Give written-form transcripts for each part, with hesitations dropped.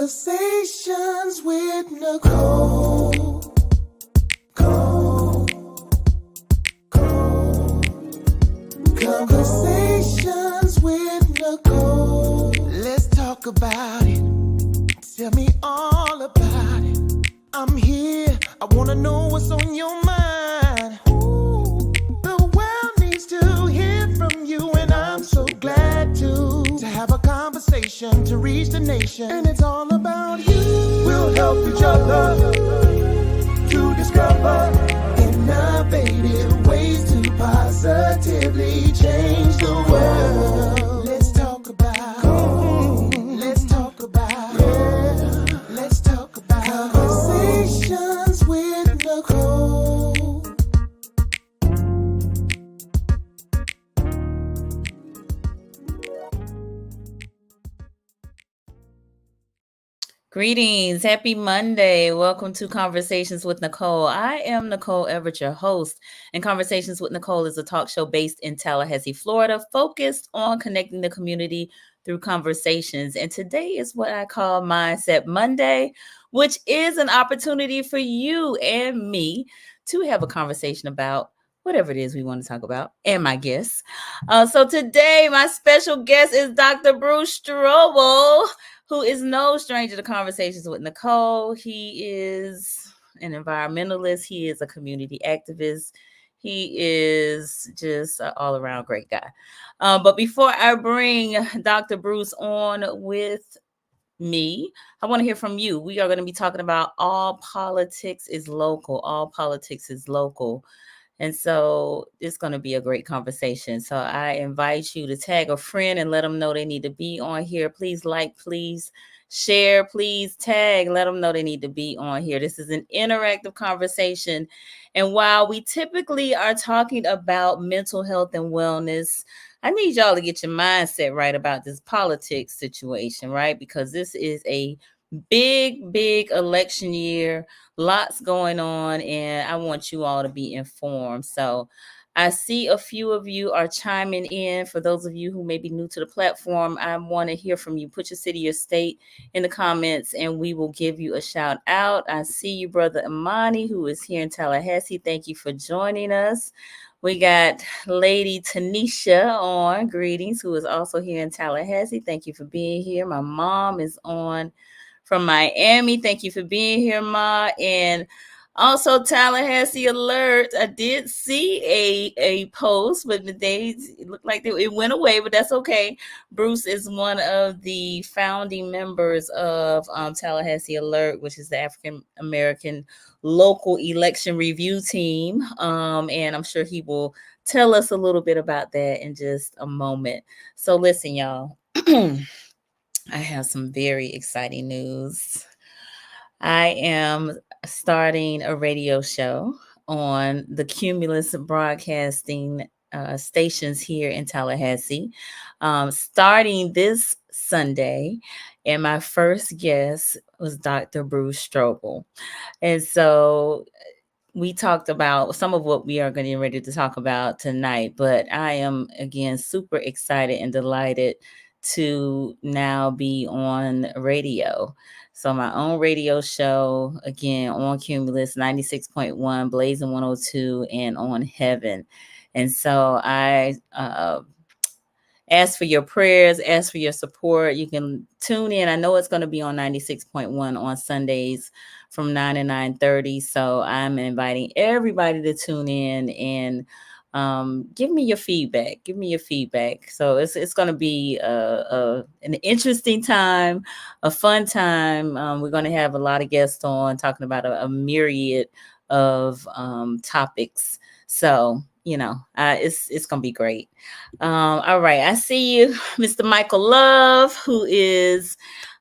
Conversations with Nicole. Conversations with Nicole. Let's talk about it. Tell me all about it. I'm here. I want to know what's on your mind. Ooh, the world needs to hear from you, and I'm so glad to have a conversation to reach the nation. And it's all about you. We'll help each other to discover innovative ways to positively change the world. Let's talk about, let's talk about, yeah, let's talk about Conversations with Nicole. Greetings. Happy Monday. Welcome to Conversations with Nicole. I am Nicole Everett, your host, and Conversations with Nicole is a talk show based in Tallahassee, Florida, focused on connecting the community through conversations. And today is what I call Mindset Monday, which is an opportunity for you and me to have a conversation about whatever it is we want to talk about, and my guests. So today, my special guest is Dr. Bruce Strouble, who is no stranger to Conversations with Nicole. He is an environmentalist. He is a community activist. He is just an all-around great guy. But before I bring Dr. Bruce on with me, I want to hear from you. We are going to be talking about all politics is local. All politics is local. And so it's going to be a great conversation. So I invite you to tag a friend and let them know they need to be on here. Please like, please share, please tag, let them know they need to be on here. This is an interactive conversation. And while we typically are talking about mental health and wellness, I need y'all to get your mindset right about this politics situation, right? Because this is a big election year, lots going on, and I want you all to be informed. So I see a few of you are chiming in. For those of you who may be new to the platform, I want to hear from you. Put your city, your state in the comments, and we will give you a shout out. I see you, Brother Imani, who is here in Tallahassee. Thank you for joining us. We got Lady Tanisha on, greetings, who is also here in Tallahassee. Thank you for being here. My mom is on from Miami. Thank you for being here, Ma. And also Tallahassee Alert. I did see a post, but the days looked like it went away, but that's okay. Bruce is one of the founding members of Tallahassee Alert, which is the African American local election review team. And I'm sure he will tell us a little bit about that in just a moment. So listen, y'all. I have some very exciting news. I am starting a radio show on the Cumulus Broadcasting stations here in Tallahassee, starting this Sunday. And my first guest was Dr. Bruce Strouble. And so we talked about some of what we are getting ready to talk about tonight, but I am, again, super excited and delighted to now be on radio. So my own radio show, again, on Cumulus 96.1, Blazing 102, and on Heaven. And so I ask for your prayers, ask for your support. You can tune in. I know it's going to be on 96.1 on Sundays from 9 to 9:30. So I'm inviting everybody to tune in and give me your feedback. Give me your feedback. So it's going to be an interesting time, a fun time. We're going to have a lot of guests on talking about a myriad of topics. So, you know, it's going to be great. All right. I see you, Mr. Michael Love, who is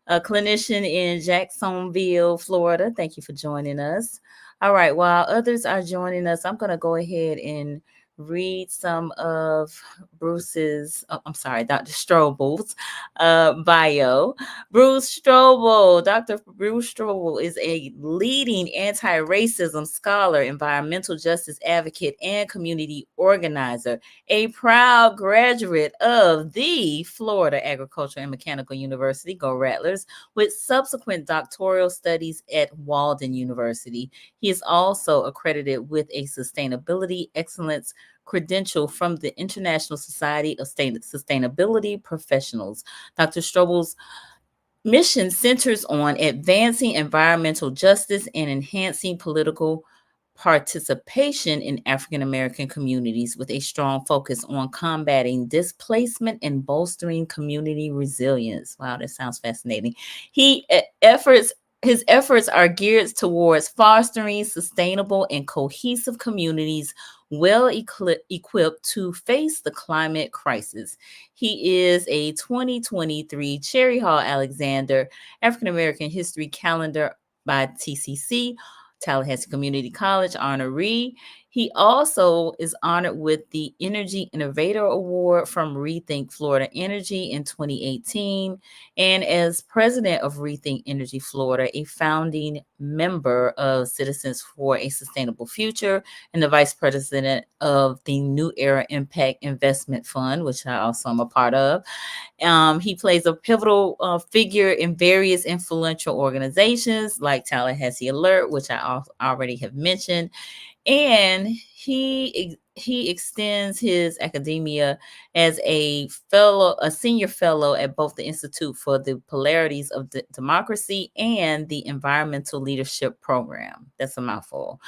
a clinician in Jacksonville, Florida. Thank you for joining us. All right. While others are joining us, I'm going to go ahead and read some of Bruce's, Dr. Strouble's bio. Bruce Strouble, Dr. Bruce Strouble is a leading anti-racism scholar, environmental justice advocate, and community organizer, a proud graduate of the Florida Agricultural and Mechanical University, go Rattlers, with subsequent doctoral studies at Walden University. He is also accredited with a Sustainability Excellence credential from the International Society of Sustainability Professionals. Dr. Strouble's mission centers on advancing environmental justice and enhancing political participation in African American communities with a strong focus on combating displacement and bolstering community resilience. Wow, that sounds fascinating. He efforts His efforts are geared towards fostering sustainable and cohesive communities well equipped to face the climate crisis. He is a 2023 Cherry Hall Alexander African American History Calendar by TCC, Tallahassee Community College honoree. He also is honored with the Energy Innovator Award from Rethink Florida Energy in 2018. And as president of Rethink Energy Florida, a founding member of Citizens for a Sustainable Future and the vice president of the New Era Impact Investment Fund, which I also am a part of. He plays a pivotal figure in various influential organizations like Tallahassee Alert, which I already have mentioned, and he extends his academia as a senior fellow at both the Institute for the Polarities of Democracy and the Environmental Leadership Program. That's a mouthful.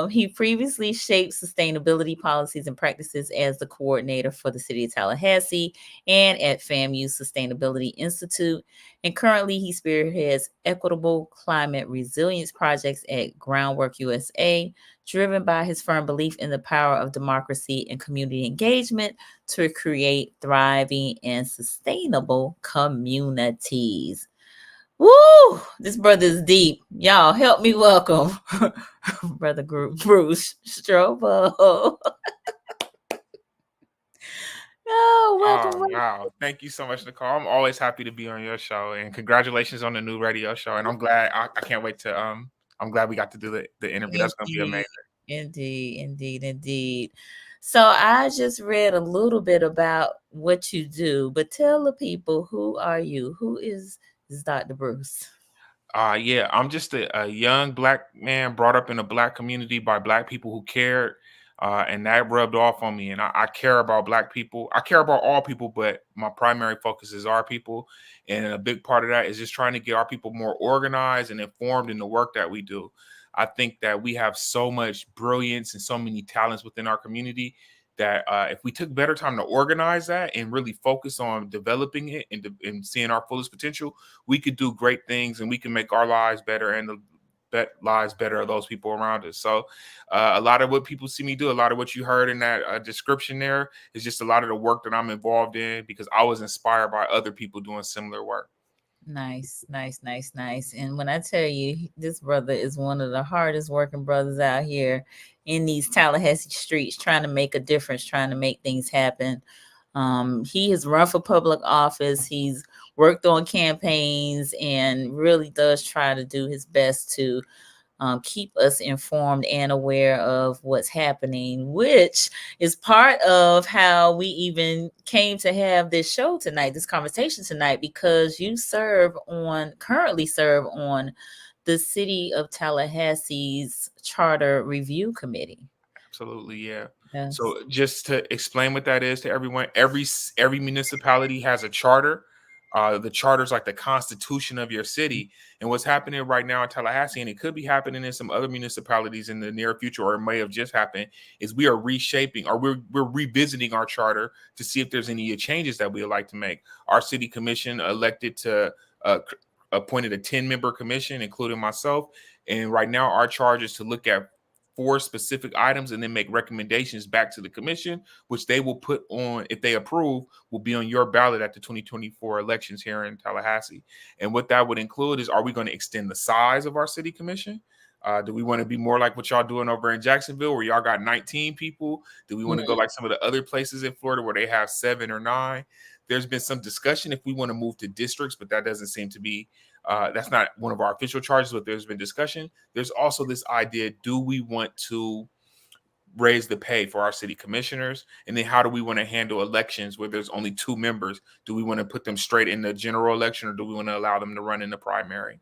He previously shaped sustainability policies and practices as the coordinator for the city of Tallahassee and at FAMU Sustainability Institute. And currently, he spearheads equitable climate resilience projects at Groundwork USA, driven by his firm belief in the power of democracy and community engagement to create thriving and sustainable communities. Woo! This brother is deep. Y'all help me welcome Brother Bruce Strobel. Oh, welcome. Oh, wow. Thank you so much, Nicole. I'm always happy to be on your show, and congratulations on the new radio show. And I'm glad I can't wait to I'm glad we got to do the interview. That's gonna be Indeed, amazing. indeed. So I just read a little bit about what you do, but tell the people, who are you? Who is Dr. Bruce? Yeah, I'm just a young black man brought up in a black community by black people who cared, and that rubbed off on me. And I care about black people. I care about all people, but my primary focus is our people. And a big part of that is just trying to get our people more organized and informed in the work that we do. I think that we have so much brilliance and so many talents within our community that if we took better time to organize that and really focus on developing it and seeing our fullest potential, we could do great things and we can make our lives better and the lives better of those people around us. So a lot of what people see me do, a lot of what you heard in that description there is just a lot of the work that I'm involved in because I was inspired by other people doing similar work. Nice. And when I tell you, this brother is one of the hardest working brothers out here in these Tallahassee streets, trying to make a difference, trying to make things happen. He has run for public office. He's worked on campaigns and really does try to do his best to keep us informed and aware of what's happening, which is part of how we even came to have this show tonight, this conversation tonight, because you currently serve on the City of Tallahassee's Charter Review Committee. Absolutely, yeah. Yes. So just to explain what that is to everyone, every municipality has a charter. The charter is like the constitution of your city. And what's happening right now in Tallahassee, and it could be happening in some other municipalities in the near future, or it may have just happened, is we are reshaping or we're revisiting our charter to see if there's any changes that we would like to make. Our city commission elected to appointed a 10-member commission, including myself. And right now, our charge is to look at 4 specific items and then make recommendations back to the commission, which they will put on, if they approve, will be on your ballot at the 2024 elections here in Tallahassee. And what that would include is, are we going to extend the size of our city commission? Do we want to be more like what y'all doing over in Jacksonville, where y'all got 19 people? Do we want to go like some of the other places in Florida where they have 7 or 9? There's been some discussion if we want to move to districts, but that doesn't seem to be that's not one of our official charges, but there's been discussion. There's also this idea, do we want to raise the pay for our city commissioners? And then how do we want to handle elections where there's only 2 members? Do we want to put them straight in the general election, or do we want to allow them to run in the primary?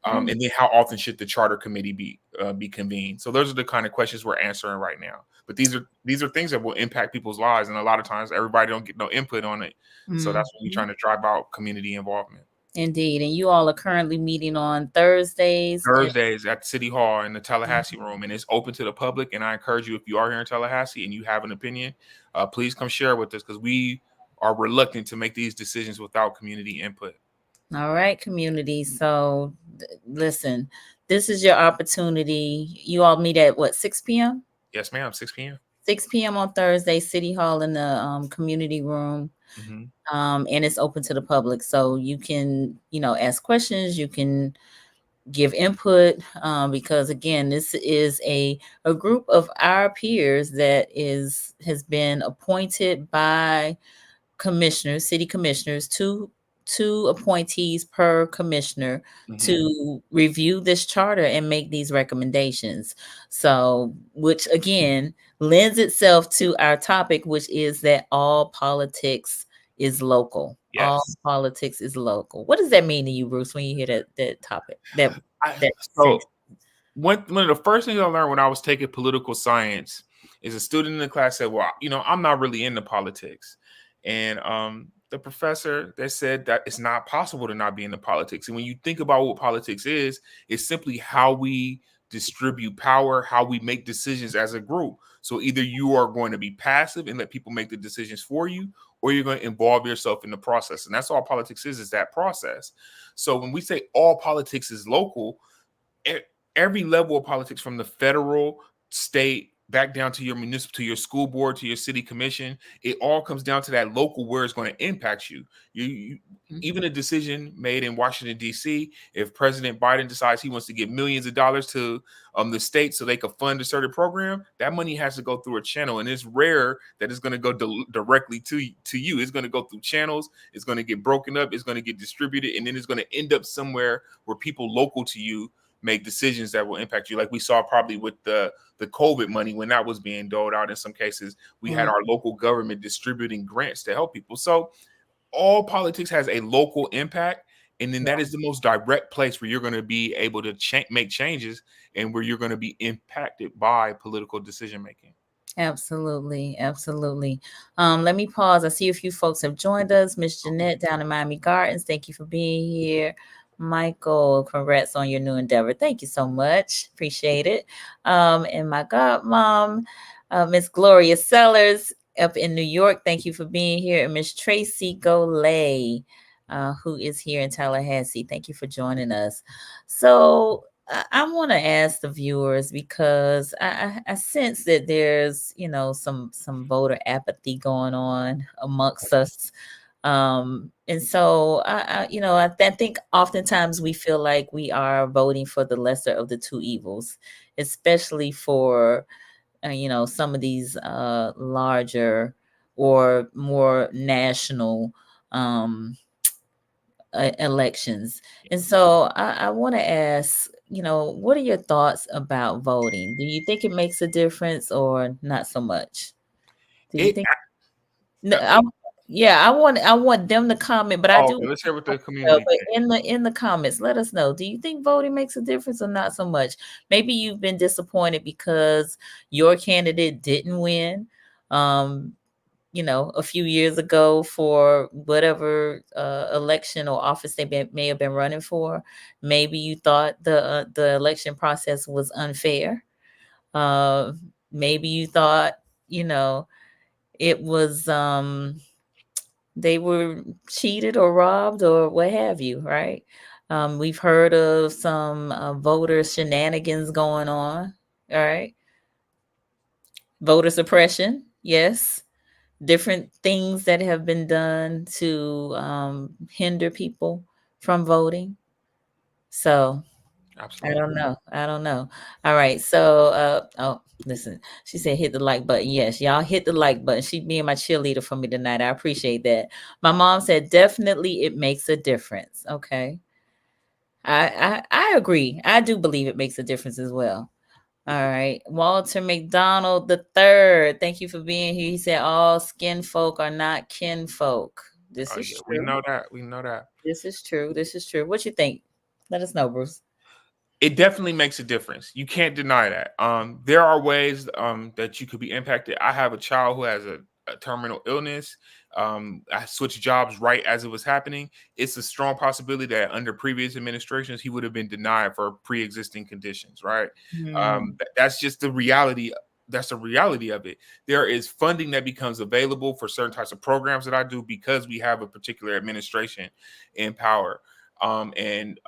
And then how often should the charter committee be convened? So those are the kind of questions we're answering right now. But these are things that will impact people's lives, and a lot of times everybody don't get no input on it. So that's what we're trying to drive out community involvement. Indeed. And you all are currently meeting on Thursdays. Thursdays at City Hall in the Tallahassee room, and it's open to the public. And I encourage you, if you are here in Tallahassee and you have an opinion, please come share with us, because we are reluctant to make these decisions without community input. All right, community. So listen, this is your opportunity. You all meet at what, 6 p.m.? Yes, ma'am. 6 p.m. 6 p.m. on Thursday, City Hall in the community room. And it's open to the public. So you can, ask questions. You can give input, because again, this is a group of our peers that has been appointed by commissioners, city commissioners, two appointees per commissioner to review this charter and make these recommendations. So, which again lends itself to our topic, which is that all politics is local. Yes. All politics is local. What does that mean to you, Bruce, when you hear that topic? One of the first things I learned when I was taking political science is a student in the class said, well, I'm not really into politics. And the professor that said that it's not possible to not be into politics. And when you think about what politics is, it's simply how we distribute power, how we make decisions as a group. So either you are going to be passive and let people make the decisions for you, or you're going to involve yourself in the process. And that's all politics is that process. So when we say all politics is local, every level of politics, from the federal, state, back down to your municipal, to your school board, to your city commission, it all comes down to that local where it's going to impact you. Even a decision made in Washington, D.C., if President Biden decides he wants to give millions of dollars to the state so they could fund a certain program, that money has to go through a channel. And it's rare that it's going to go directly to you. It's going to go through channels. It's going to get broken up. It's going to get distributed. And then it's going to end up somewhere where people local to you make decisions that will impact you. Like we saw probably with the COVID money, when that was being doled out, in some cases, we had our local government distributing grants to help people. So all politics has a local impact. And then that is the most direct place where you're going to be able to make changes, and where you're going to be impacted by political decision making. Absolutely. Absolutely. Let me pause. I see a few folks have joined us. Miss Jeanette down in Miami Gardens, thank you for being here. Michael, congrats on your new endeavor. Thank you so much. Appreciate it. And my godmom, Miss Gloria Sellers up in New York, thank you for being here. And Miss Tracy Golay, who is here in Tallahassee, thank you for joining us. So I want to ask the viewers, because I sense that there's, some voter apathy going on amongst us. And so I think oftentimes we feel like we are voting for the lesser of the two evils, especially for some of these larger or more national elections. And so I want to ask, what are your thoughts about voting? Do you think it makes a difference or not so much? Do you think? No, I want them to comment, but I do. Okay, let's hear what the community. But in the comments, let us know. Do you think voting makes a difference or not so much? Maybe you've been disappointed because your candidate didn't win, a few years ago for whatever election or office they may have been running for. Maybe you thought the election process was unfair. Maybe you thought, it was they were cheated or robbed or what have you, right? We've heard of some voter shenanigans going on, all right? Voter suppression, yes. Different things that have been done to hinder people from voting. So Absolutely. I don't know. All right. So, listen, she said, hit the like button. Yes, y'all hit the like button. She being my cheerleader for me tonight. I appreciate that. My mom said, definitely it makes a difference. Okay. I agree. I do believe it makes a difference as well. All right. Walter McDonald the third. Thank you for being here. He said all skin folk are not kinfolk. This Oh is yeah, we true. know that. We know that. This is true. This is true. What you think? Let us know, Bruce. It definitely makes a difference. You can't deny that. There are ways that you could be impacted. I have a child who has a terminal illness. I switched jobs right as it was happening. It's a strong possibility that under previous administrations he would have been denied for pre-existing conditions. Right? Hmm. That's just the reality. That's the reality of it. There is funding that becomes available for certain types of programs that I do because we have a particular administration in power. And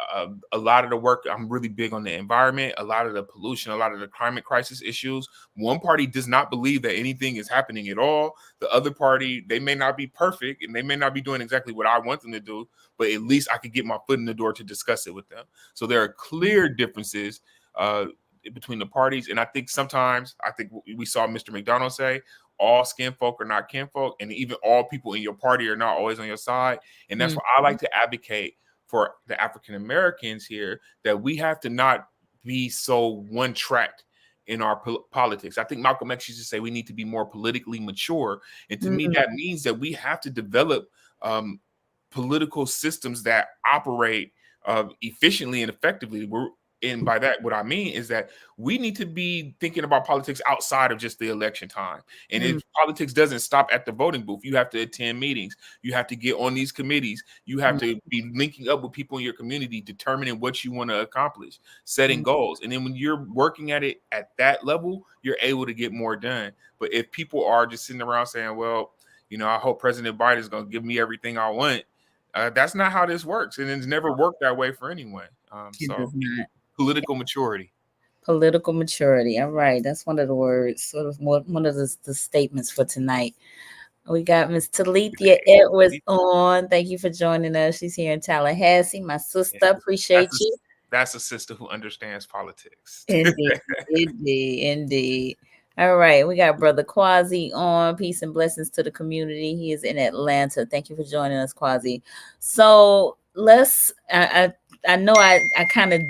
a lot of the work, I'm really big on the environment, a lot of the pollution, a lot of the climate crisis issues. One party does not believe that anything is happening at all. The other party, they may not be perfect and they may not be doing exactly what I want them to do, but at least I could get my foot in the door to discuss it with them. So there are clear differences between the parties. And I think sometimes, I think we saw Mr. McDonald say, all skin folk are not kinfolk, and even all people in your party are not always on your side. And that's why I like to advocate for the African Americans here that we have to not be so one tracked in our politics. I think Malcolm X used to say we need to be more politically mature. And to me, that means that we have to develop political systems that operate efficiently and effectively. And by that, what I mean is that we need to be thinking about politics outside of just the election time. And if politics doesn't stop at the voting booth, you have to attend meetings. You have to get on these committees. You have to be linking up with people in your community, determining what you want to accomplish, setting goals. And then when you're working at it at that level, you're able to get more done. But if people are just sitting around saying, well, I hope President Biden is going to give me everything I want, that's not how this works. And it's never worked that way for anyone. It does So not. political maturity. Political maturity. All right. That's one of the words, sort of one of the statements for tonight. We got Miss Talithia Edwards on. Thank you for joining us. She's here in Tallahassee. My sister. Yeah. Appreciate That's a, you. that's a sister who understands politics. Indeed. Indeed. Indeed. All right. We got Brother Quasi on. Peace and blessings to the community. He is in Atlanta. Thank you for joining us, Quasi. So I know I kind of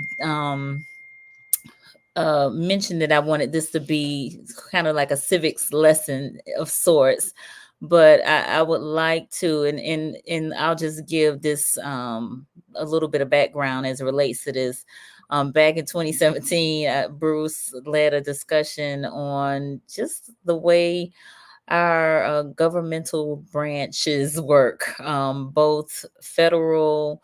mentioned that I wanted this to be kind of like a civics lesson of sorts, but I would like to, and I'll just give this a little bit of background as it relates to this. Back in 2017, Bruce led a discussion on just the way our governmental branches work, both federal,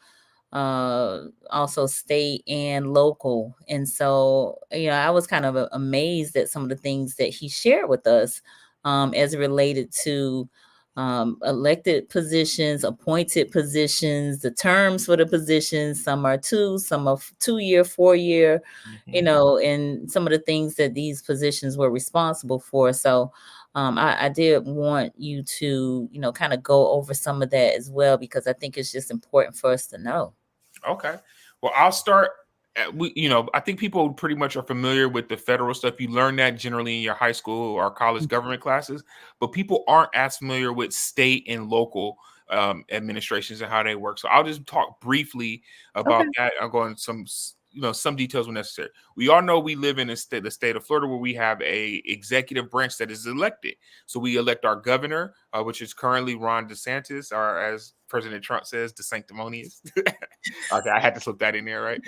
also state and local. And so, I was kind of amazed at some of the things that he shared with us as it related to elected positions, appointed positions, the terms for the positions. Some are 2, some are 2-year, 4-year, and some of the things that these positions were responsible for. So I did want you to, kind of go over some of that as well, because I think it's just important for us to know. Okay. Well, I'll start. I think people pretty much are familiar with the federal stuff. You learn that generally in your high school or college government classes, but people aren't as familiar with state and local administrations and how they work. So I'll just talk briefly about Okay. that. I'll go into some details when necessary. We all know we live in the state of Florida, where we have a executive branch that is elected. So we elect our governor, which is currently Ron DeSantis, or as President Trump says, the sanctimonious. Okay, I had to slip that in there, right?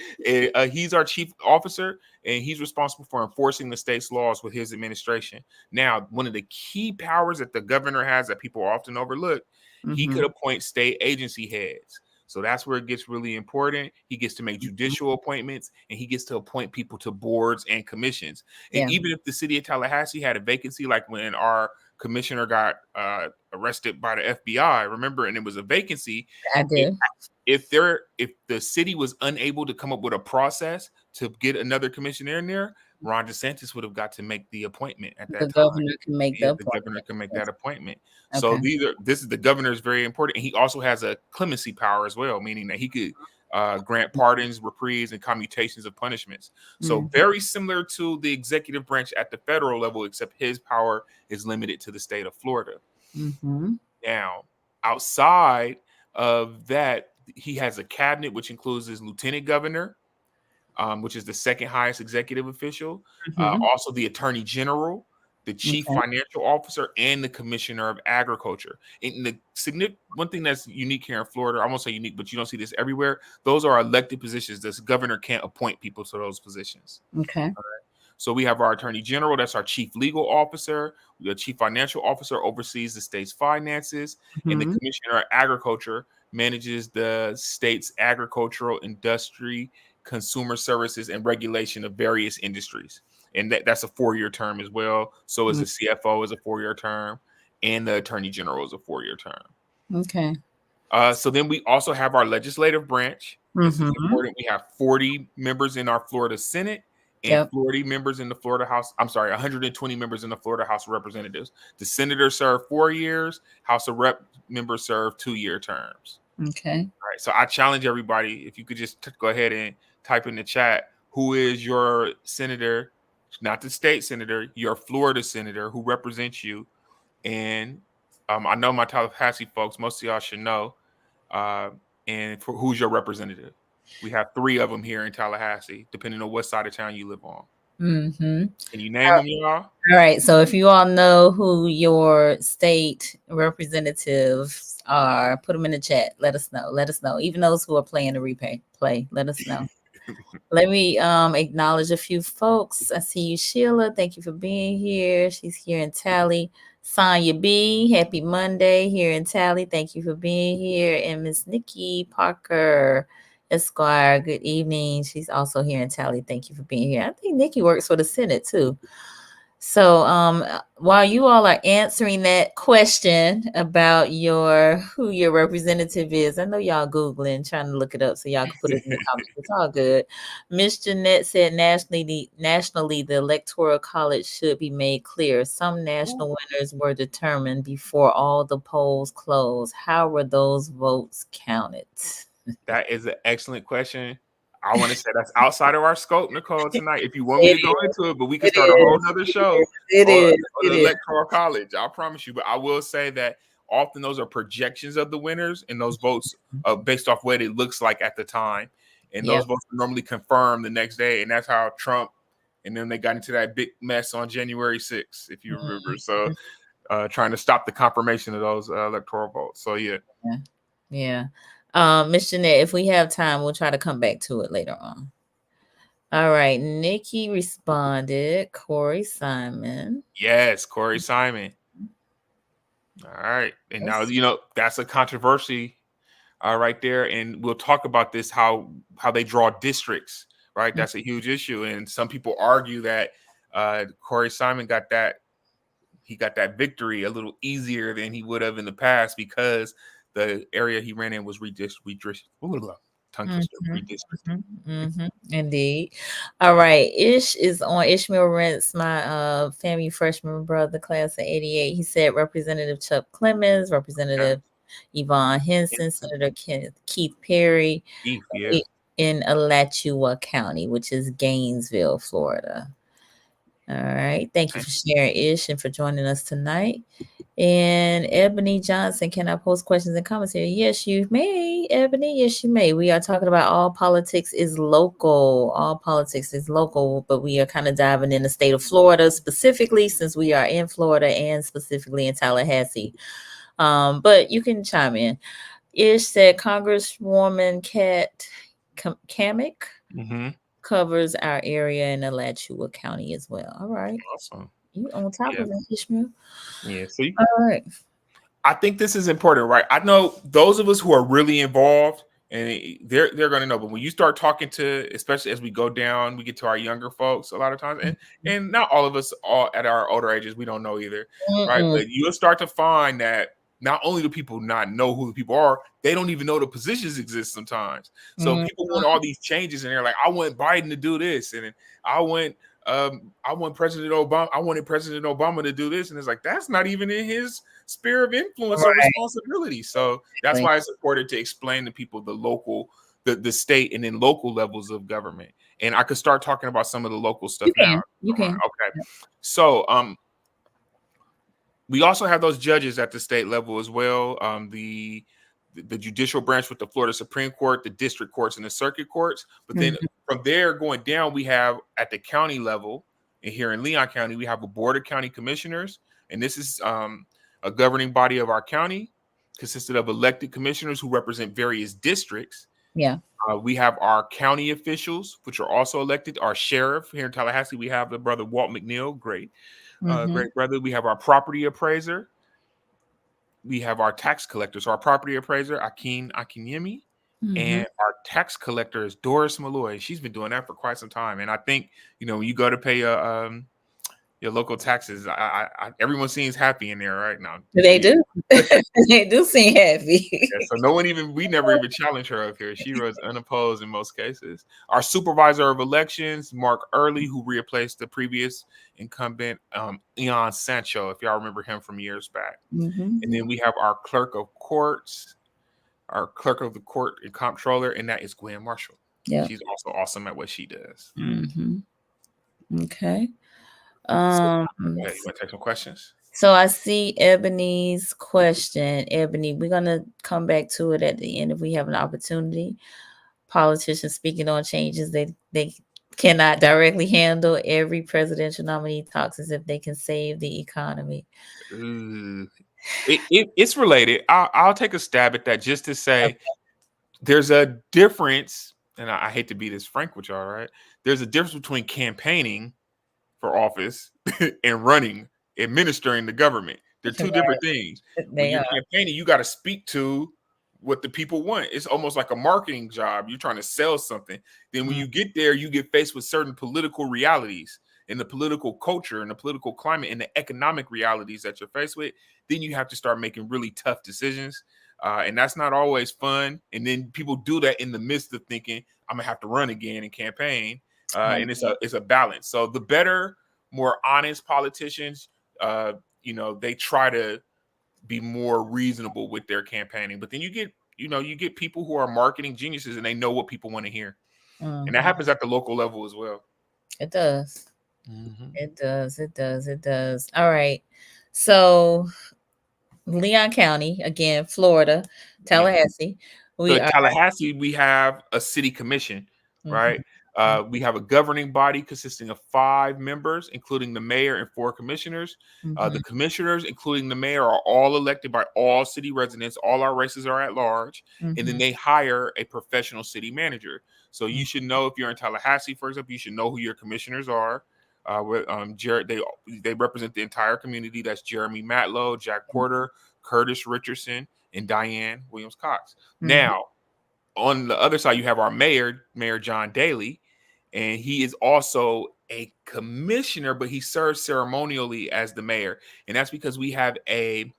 He's our chief officer, and he's responsible for enforcing the state's laws with his administration. Now, one of the key powers that the governor has that people often overlook, he could appoint state agency heads. So that's where it gets really important. He gets to make judicial appointments, and he gets to appoint people to boards and commissions. And Yeah. even if the city of Tallahassee had a vacancy, like when our commissioner got arrested by the FBI, remember, and it was a vacancy. I do. If the city was unable to come up with a process to get another commissioner in there, Ron DeSantis would have got to make the appointment at The that time. governor can make the The governor appointment. can make Yes. that appointment. So Okay. the governor is very important, and he also has a clemency power as well, meaning that he could grant pardons, reprieves, and commutations of punishments. So very similar to the executive branch at the federal level, except his power is limited to the state of Florida. Now, outside of that, he has a cabinet, which includes his lieutenant governor, which is the second highest executive official. Mhm. Also, the Attorney General, the Chief Okay. Financial Officer, and the Commissioner of Agriculture. And one thing that's unique here in Florida, I won't say unique, but you don't see this everywhere. Those are elected positions. The governor can't appoint people to those positions. Okay. So we have our Attorney General, that's our Chief Legal Officer. The Chief Financial Officer oversees the state's finances, and the Mhm. Commissioner of Agriculture manages the state's agricultural industry, consumer services, and regulation of various industries. And that's a 4-year term as well. So is the CFO is a 4-year term, and the Attorney General is a 4-year term. Okay. So then we also have our legislative branch. This is Mhm. important. We have 40 members in our Florida Senate and Yep. 40 members in the Florida House. I'm sorry, 120 members in the Florida House of Representatives. The senators serve 4 years. House of Rep members serve 2-year terms. Okay. All right. So I challenge everybody, if you could just go ahead and type in the chat, who is your senator, not the state senator, your Florida senator who represents you. And I know my Tallahassee folks, most of y'all should know. And for who's your representative? We have 3 of them here in Tallahassee, depending on what side of town you live on. Mhm. Can you name them, y'all? All right. So if you all know who your state representatives are, put them in the chat. Let us know. Let us know. Even those who are playing the replay, let us know. Let me acknowledge a few folks. I see you, Sheila. Thank you for being here. She's here in Tally. Sonya B, happy Monday here in Tally. Thank you for being here. And Miss Nikki Parker Esquire, good evening. She's also here in Tally. Thank you for being here. I think Nikki works for the Senate too. So while you all are answering that question about who your representative is, I know y'all Googling, trying to look it up so y'all can put it in the comments. It's all good. Miss Jeanette said nationally, the Electoral College should be made clear. Some national winners were determined before all the polls closed. How were those votes counted? That is an excellent question. I want to say that's outside of our scope, Nicole, tonight. If you want me It to go is. into it, but we can It start a whole is. nother show It on, is. on It the is. Electoral College. I promise you. But I will say that often those are projections of the winners, and those votes based off what it looks like at the time. And those Yep. votes are normally confirmed the next day. And that's how Trump, and then they got into that big mess on January 6th, if you remember. So trying to stop the confirmation of those electoral votes. So, yeah. Yeah. Miss Jeanette, if we have time, we'll try to come back to it later on. All right. Nikki responded. Corey Simon. Yes, Corey Simon. All right. And now, that's a controversy right there. And we'll talk about this, how they draw districts, right? That's a huge issue. And some people argue that Corey Simon got that victory a little easier than he would have in the past because the area he ran in was redistricted. Indeed. All right. Ish is on. Ishmael Rents, my family freshman brother, class of 88. He said Representative Chuck Clemens, Representative Yvonne Henson, Senator Keith Perry Yeah. in Alachua County, which is Gainesville, Florida. All right. Thank you for sharing, Ish, and for joining us tonight. And Ebony Johnson, can I post questions and comments here? Yes, you may, Ebony. Yes, you may. We are talking about all politics is local. All politics is local, but we are kind of diving in the state of Florida specifically, since we are in Florida and specifically in Tallahassee. But you can chime in. Ish said Congresswoman Kat Kamek covers our area in Alachua County as well. All right. Awesome. You on top of it, Ishmael. Yeah. So all right. I think this is important, right? I know those of us who are really involved, and they're going to know. But when you start talking to, especially as we go down, we get to our younger folks a lot of times, and not all of us all at our older ages, we don't know either, right? But you'll start to find that not only do people not know who the people are, they don't even know the positions exist sometimes. So people want all these changes, and they're like, I want Biden to do this, and I want President Obama. I wanted President Obama to do this, and it's like that's not even in his sphere of influence or responsibility. So that's why it's important to explain to people the local, the state, and then local levels of government. And I could start talking about some of the local stuff now. You can. Okay. So we also have those judges at the state level as well. The judicial branch with the Florida Supreme Court, the district courts, and the circuit courts. But then From there going down, we have at the county level, and here in Leon County, we have a board of county commissioners, and this is a governing body of our county, consisted of elected commissioners who represent various districts. Yeah. We have our county officials, which are also elected. Our sheriff here in Tallahassee, we have the brother Walt McNeil, great brother. We have our property appraiser. We have our tax collector. So our property appraiser, Akin Akinyemi, and our tax collector is Doris Malloy. She's been doing that for quite some time. And I think, when you go to pay your local taxes, everyone seems happy in there right now. They do. They do seem happy. Yeah, so we never even challenged her up here. She was unopposed in most cases. Our supervisor of elections, Mark Early, who replaced the previous incumbent, Eon Sancho, if y'all remember him from years back. And then we have our clerk of courts, our clerk of the court and comptroller, and that is Gwen Marshall. Yeah, she's also awesome at what she does. Okay. You want to take some questions? So I see Ebony's question. Ebony, we're going to come back to it at the end if we have an opportunity. Politicians speaking on changes they cannot directly handle. Every presidential nominee talks as if they can save the economy. It's related. I'll take a stab at that just to say there's a difference, and I hate to be this frank with y'all, right? There's a difference between campaigning for office and administering the government. They're two different things. When you're campaigning, you got to speak to what the people want. It's almost like a marketing job. You're trying to sell something. Then when you get there, you get faced with certain political realities and the political culture and the political climate and the economic realities that you're faced with. Then you have to start making really tough decisions. And that's not always fun. And then people do that in the midst of thinking, I'm gonna have to run again and campaign. And it's a balance. So the better, more honest politicians, they try to be more reasonable with their campaigning. But then you get people who are marketing geniuses and they know what people want to hear. And that happens at the local level as well. It does. It does. All right. So Leon County, again, Florida, Tallahassee. Tallahassee, we have a city commission, right? We have a governing body consisting of 5 members, including the mayor and 4 commissioners. The commissioners, including the mayor, are all elected by all city residents. All our races are at large. And then they hire a professional city manager. So you should know, if you're in Tallahassee, for example, you should know who your commissioners are. They represent the entire community. That's Jeremy Matlow, Jack Porter, Curtis Richardson, and Diane Williams-Cox. Now, on the other side, you have our mayor, Mayor John Daly, and he is also a commissioner, but he serves ceremonially as the mayor. And that's because we have a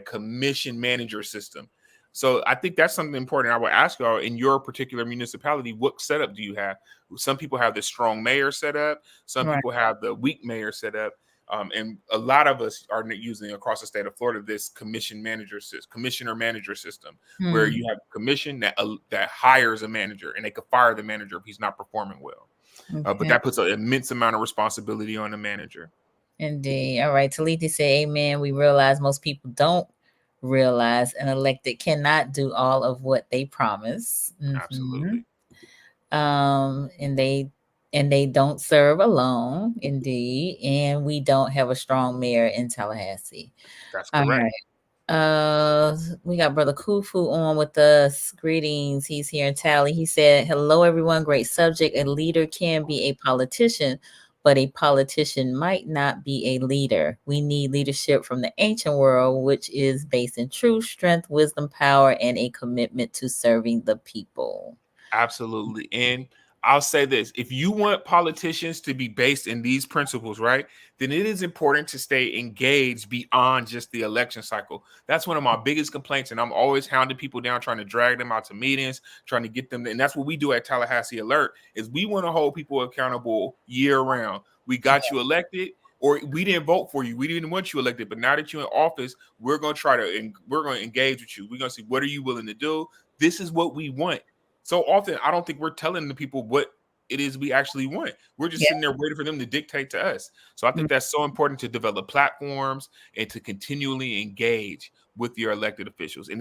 commission manager system. So I think that's something important. I would ask y'all, in your particular municipality, what setup do you have? Some people have the strong mayor set up. Some people have the weak mayor set up. And a lot of us are using across the state of Florida this commissioner manager system, where you have a commission that hires a manager, and they could fire the manager if he's not performing well. But that puts an immense amount of responsibility on the manager. Indeed. All right. Talitha say, amen. We realize most people don't realize an elected cannot do all of what they promise. Absolutely. And they don't serve alone, indeed. And we don't have a strong mayor in Tallahassee. That's correct. All right. We got Brother Kufu on with us. Greetings. He's here in Tally. He said, hello, everyone. Great subject. A leader can be a politician, but a politician might not be a leader. We need leadership from the ancient world, which is based in truth, strength, wisdom, power, and a commitment to serving the people. Absolutely. And I'll say this, if you want politicians to be based in these principles, right, then it is important to stay engaged beyond just the election cycle. That's one of my biggest complaints, and I'm always hounding people down, trying to drag them out to meetings, trying to get them, and that's what we do at Tallahassee Alert, is we want to hold people accountable year round. We got you elected, or we didn't vote for you. We didn't want you elected, but now that you're in office, we're going to engage with you. We're going to see, what are you willing to do? This is what we want. So often, I don't think we're telling the people what it is we actually want. We're just sitting there waiting for them to dictate to us. So I think that's so important, to develop platforms and to continually engage with your elected officials. And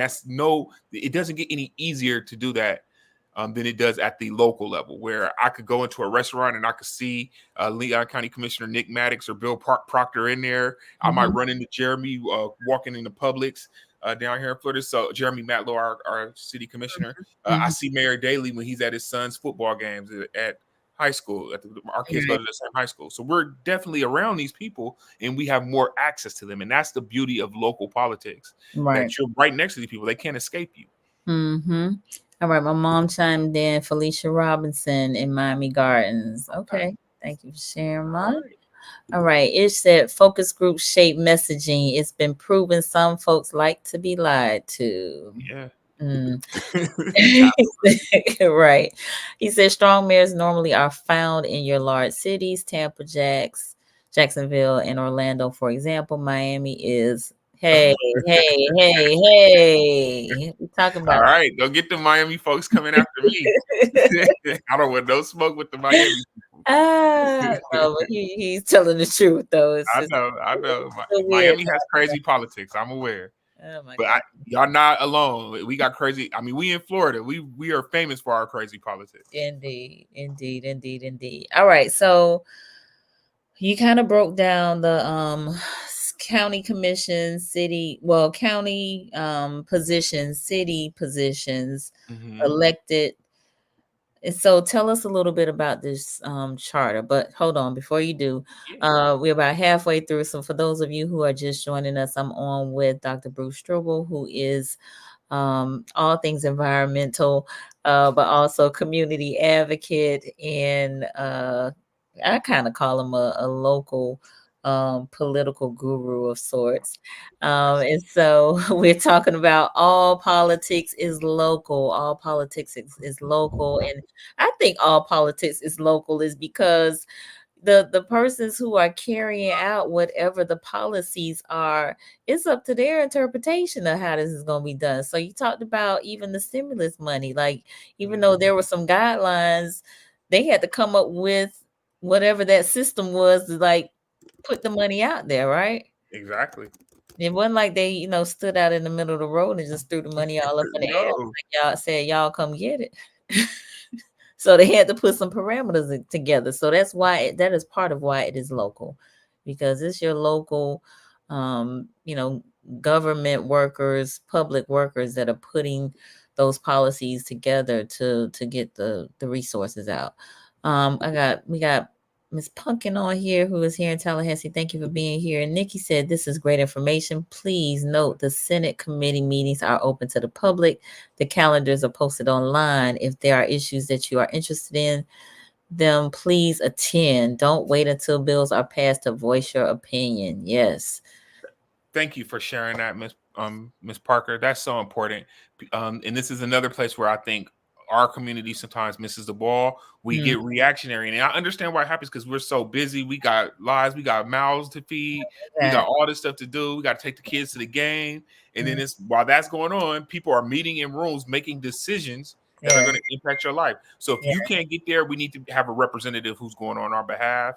it doesn't get any easier to do that than it does at the local level, where I could go into a restaurant and I could see Leon County Commissioner Nick Maddox or Bill Proctor in there. I might run into Jeremy walking into Publix down here in Florida. So Jeremy Matlow, our city commissioner. I see Mayor Daley when he's at his son's football games at high school. Our kids go to the same high school. So we're definitely around these people and we have more access to them. And that's the beauty of local politics, that you're right next to these people. They can't escape you. All right. My mom chimed in, Felicia Robinson in Miami Gardens. Okay. Thank you for sharing, Mom. All right. It said focus group shape messaging. It's been proven some folks like to be lied to. Yeah. Right. He said strong mayors normally are found in your large cities, Tampa, Jacksonville, and Orlando, for example. Miami is hey. We talking about all right. Don't get the Miami folks coming after me. I don't want no smoke with the Miami people. No, but he's telling the truth though. I know. Miami has crazy politics. I'm aware. Oh my but God. Y'all not alone. We got crazy. I mean, we in Florida. We are famous for our crazy politics. Indeed. All right. So you kind of broke down the county commission, county positions, city positions, elected. And so tell us a little bit about this charter. But hold on, before you do, we're about halfway through. So for those of you who are just joining us, I'm on with Dr. Bruce Strouble, who is all things environmental, but also community advocate. And I kind of call him a local political guru of sorts. And so we're talking about all politics is local. All politics is local. And I think all politics is local is because the persons who are carrying out whatever the policies are, it's up to their interpretation of how this is going to be done. So you talked about even the stimulus money, like even though there were some guidelines, they had to come up with whatever that system was to like put the money out there, right? Exactly. It wasn't like they, stood out in the middle of the road and just threw the money all up in the air. Like y'all said, y'all come get it. So they had to put some parameters together. So that's why that is part of why it is local, because it's your local, government workers, public workers that are putting those policies together to get the resources out. We got Miss Pumpkin on here, who is here in Tallahassee. Thank you for being here. And Nikki said, this is great information. Please note the Senate committee meetings are open to the public. The calendars are posted online. If there are issues that you are interested in them, please attend. Don't wait until bills are passed to voice your opinion. Yes. Thank you for sharing that, Miss Parker. That's so important. And this is another place where I think our community sometimes misses the ball. We get reactionary, and I understand why it happens because we're so busy. We got lives, we got mouths to feed, we got all this stuff to do. We got to take the kids to the game, and then while that's going on, people are meeting in rooms, making decisions that are going to impact your life. So if you can't get there, we need to have a representative who's going on our behalf.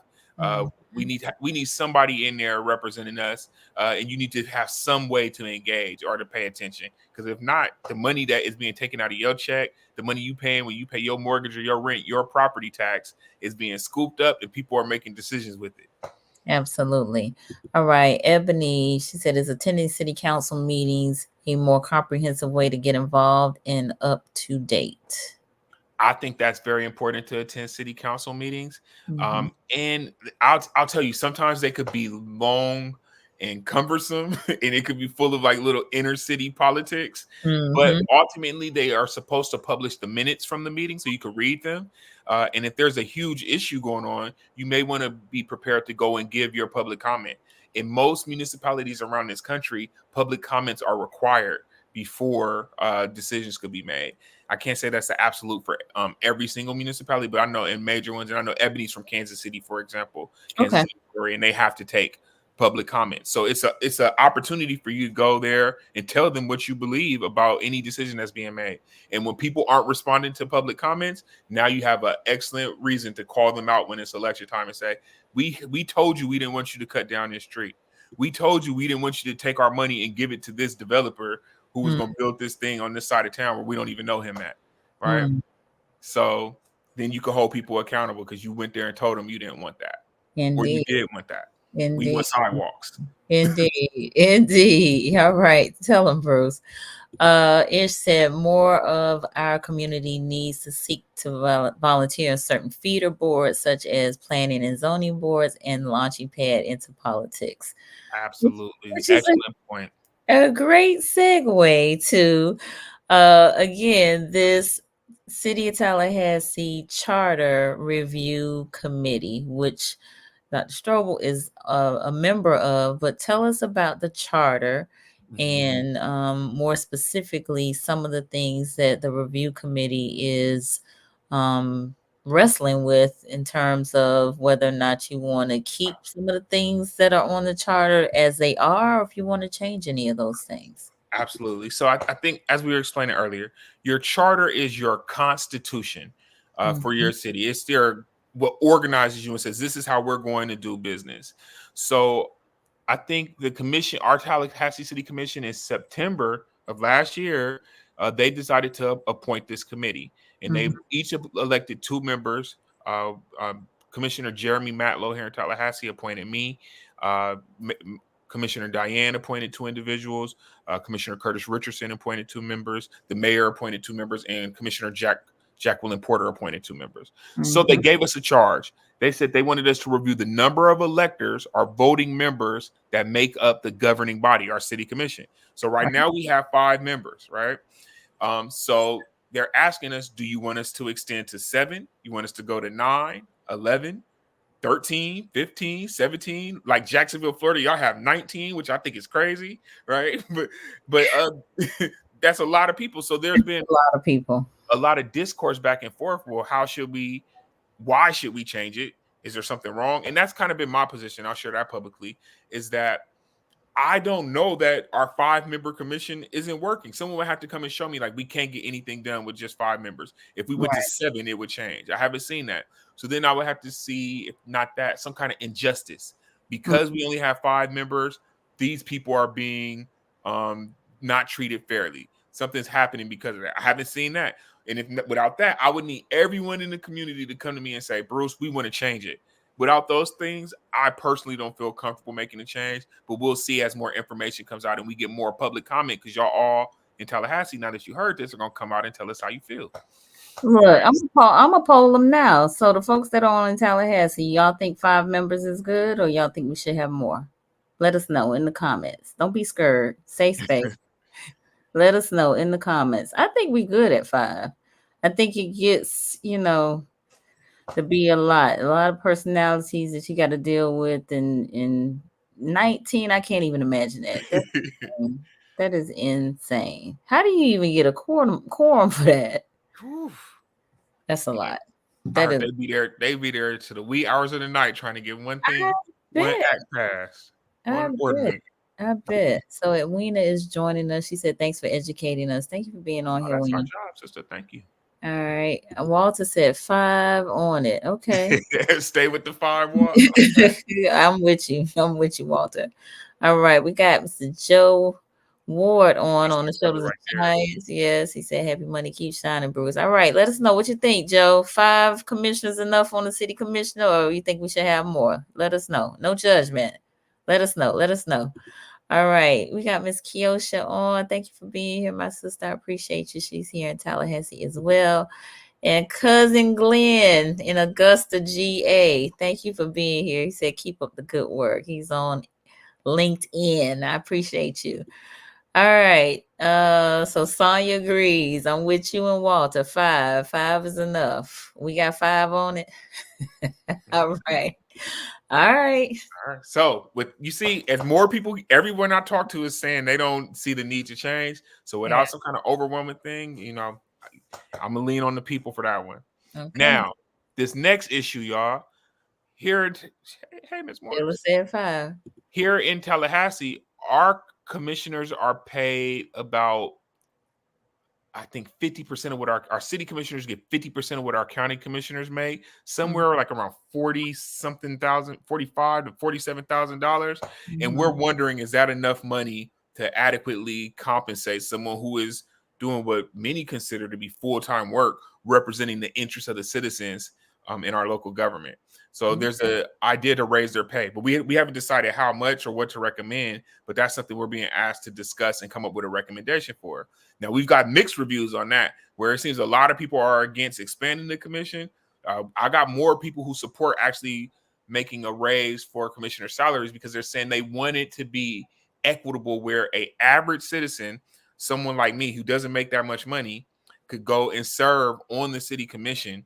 We need somebody in there representing us, and you need to have some way to engage or to pay attention. Because if not, the money that is being taken out of your check, the money you paying when you pay your mortgage or your rent, your property tax is being scooped up, and people are making decisions with it. Absolutely. All right. Ebony, she said, is attending city council meetings a more comprehensive way to get involved and up to date? I think that's very important to attend city council meetings. And I'll tell you, sometimes they could be long and cumbersome, and it could be full of like little inner city politics. But ultimately, they are supposed to publish the minutes from the meeting so you can read them. And if there's a huge issue going on, you may want to be prepared to go and give your public comment. In most municipalities around this country, public comments are required before decisions could be made. I can't say that's the absolute for every single municipality, but I know in major ones, and I know Ebony's from Kansas City, for example, Kansas City area, and they have to take public comments. So it's an opportunity for you to go there and tell them what you believe about any decision that's being made. And when people aren't responding to public comments, now you have an excellent reason to call them out when it's election time and say, we told you we didn't want you to cut down this street. We told you we didn't want you to take our money and give it to this developer who was going to build this thing on this side of town where we don't even know him at, right? So then you can hold people accountable because you went there and told them you didn't want that, or you Indeed. did want that. We Indeed. want sidewalks. Indeed. Indeed. All right. Tell them, Bruce. Ish said more of our community needs to seek to volunteer in certain feeder boards, such as planning and zoning boards, and launching pad into politics. Absolutely. Which is Excellent point. a great segue to, again, this City of Tallahassee Charter Review Committee, which Dr. Strouble is a member of. But tell us about the charter and more specifically, some of the things that the review committee is um, wrestling with in terms of whether or not you want to keep some of the things that are on the charter as they are, or if you want to change any of those things. Absolutely. So I think, as we were explaining earlier, your charter is your constitution for your city. It's what organizes you and says this is how we're going to do business. So I think the commission, our Tallahassee City Commission, in September of last year, they decided to appoint this committee, and they each elected 2 members. Commissioner Jeremy Matlow here in Tallahassee appointed me. Commissioner Diane appointed 2 individuals. Commissioner Curtis Richardson appointed 2 members. The mayor appointed 2 members, and Commissioner Jacqueline Porter appointed 2 members. So they gave us a charge. They said they wanted us to review the number of electors or voting members that make up the governing body, our city commission. So right now we have 5 members, right? So they're asking us, do you want us to extend to 7? You want us to go to 9, 11, 13, 15, 17? Like Jacksonville, Florida, y'all have 19, which I think is crazy, right? But that's a lot of people. So there's been a lot of people, a lot of discourse back and forth. Well, why should we change it? Is there something wrong? And that's kind of been my position. I'll share that publicly, is that I don't know that our 5-member commission isn't working. Someone would have to come and show me, like, we can't get anything done with just 5 members. If we went to 7, it would change. I haven't seen that. So then I would have to see, if not that, some kind of injustice. Because we only have 5 members, these people are being not treated fairly. Something's happening because of that. I haven't seen that. And if without that, I would need everyone in the community to come to me and say, Bruce, we want to change it. Without those things, I personally don't feel comfortable making a change, but we'll see as more information comes out and we get more public comment, because y'all all in Tallahassee, now that you heard this, are going to come out and tell us how you feel. Look, I'm gonna poll them now. So the folks that are on in Tallahassee, y'all think 5 members is good, or y'all think we should have more? Let us know in the comments. Don't be scared. Safe space. Let us know in the comments. I think we good at 5. I think it gets, to be a lot of personalities that you got to deal with. In 19, I can't even imagine that. That is insane. How do you even get a quorum for that? That's a lot. They'd be there to the wee hours of the night trying to get one act passed. I bet. So Edwina is joining us. She said, thanks for educating us. Thank you for being on here. That's my job, sister. Thank you. All right. Walter said 5 on it. Okay. Stay with the 5, Walter. Okay. I'm with you, Walter. All right. We got Mr. Joe Ward on the shoulders of giants. Yes, he said, happy money keeps shining, Bruce. All right. Let us know what you think, Joe. 5 commissioners enough on the city commissioner, or you think we should have more? Let us know. No judgment. Let us know. All right. We got Miss Kiosha on. Thank you for being here, my sister. I appreciate you. She's here in Tallahassee as well. And cousin Glenn in Augusta, GA. Thank you for being here. He said, keep up the good work. He's on LinkedIn. I appreciate you. All right. So Sonia agrees. I'm with you and Walter. 5 is enough. We got 5 on it. All right. So you see, as more people, everyone I talk to is saying they don't see the need to change. So without some kind of overwhelming thing, I'm gonna lean on the people for that one. Okay. Now, this next issue, y'all, hey, Ms. Morris. Said 5. Here in Tallahassee, our commissioners are paid about, I think, 50% of what our city commissioners get 50% of what our county commissioners make, somewhere like around $40-something thousand, $45,000 to $47,000. And we're wondering, is that enough money to adequately compensate someone who is doing what many consider to be full-time work representing the interests of the citizens in our local government. So there's an idea to raise their pay, but we haven't decided how much or what to recommend. But that's something we're being asked to discuss and come up with a recommendation for. Now we've got mixed reviews on that, where it seems a lot of people are against expanding the commission. I got more people who support actually making a raise for commissioner salaries because they're saying they want it to be equitable, where a average citizen, someone like me who doesn't make that much money, could go and serve on the city commission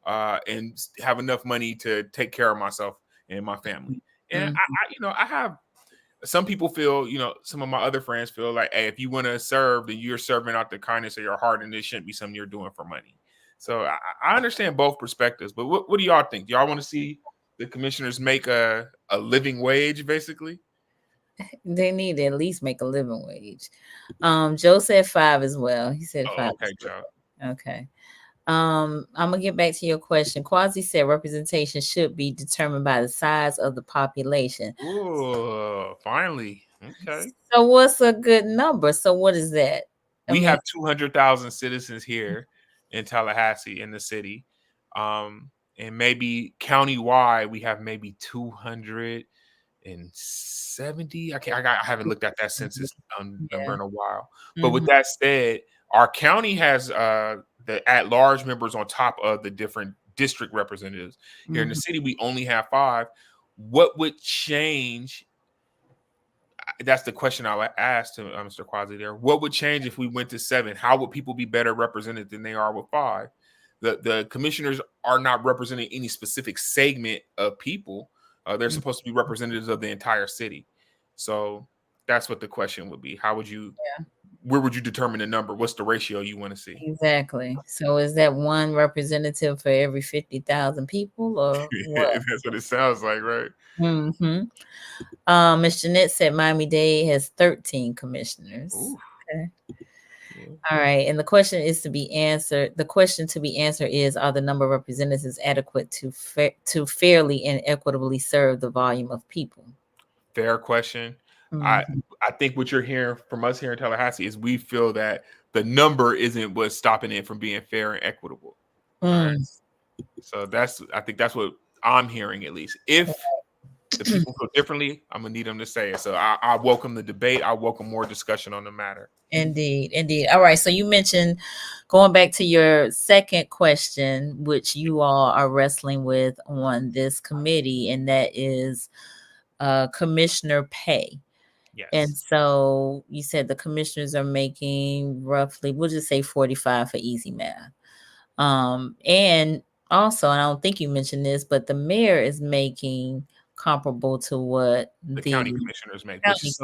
and have enough money to take care of myself and my family. And I have some people feel, some of my other friends feel like, hey, if you want to serve, then you're serving out the kindness of your heart, and this shouldn't be something you're doing for money. So I understand both perspectives, but what do y'all think? Do y'all want to see the commissioners make a living wage, basically? They need to at least make a living wage. Joe said 5 as well. He said 5. Okay, Joe. Okay. I'm gonna get back to your question. Quasi said representation should be determined by the size of the population. Ooh, finally. Okay. So what's a good number? So what is that? We have 200,000 citizens here in Tallahassee, in the city. And maybe countywide, we have maybe 270. I haven't looked at that census number in a while. But with that said, our county has the at-large members on top of the different district representatives. Here in the city, we only have 5. What would change? That's the question I would ask to Mr. Quasi there. What would change if we went to 7? How would people be better represented than they are with 5? The commissioners are not representing any specific segment of people. They're supposed to be representatives of the entire city. So that's what the question would be. How would you, where would you determine the number? What's the ratio you want to see? Exactly. So is that one representative for every 50,000 people, or what? That's what it sounds like, right? Ms. Jeanette said Miami-Dade has 13 commissioners. Ooh. Okay. All right. And the question is to be answered. The question to be answered is, are the number of representatives adequate to fairly and equitably serve the volume of people? Fair question. I think what you're hearing from us here in Tallahassee is we feel that the number isn't what's stopping it from being fair and equitable. Right? So I think that's what I'm hearing, at least. If the people feel differently, I'm gonna need them to say it. So I welcome the debate. I welcome more discussion on the matter. Indeed. All right. So you mentioned, going back to your second question, which you all are wrestling with on this committee, and that is commissioner pay. Yes. And so you said the commissioners are making roughly, we'll just say 45 for easy math. And also, and I don't think you mentioned this, but the mayor is making comparable to what the county commissioners make, which is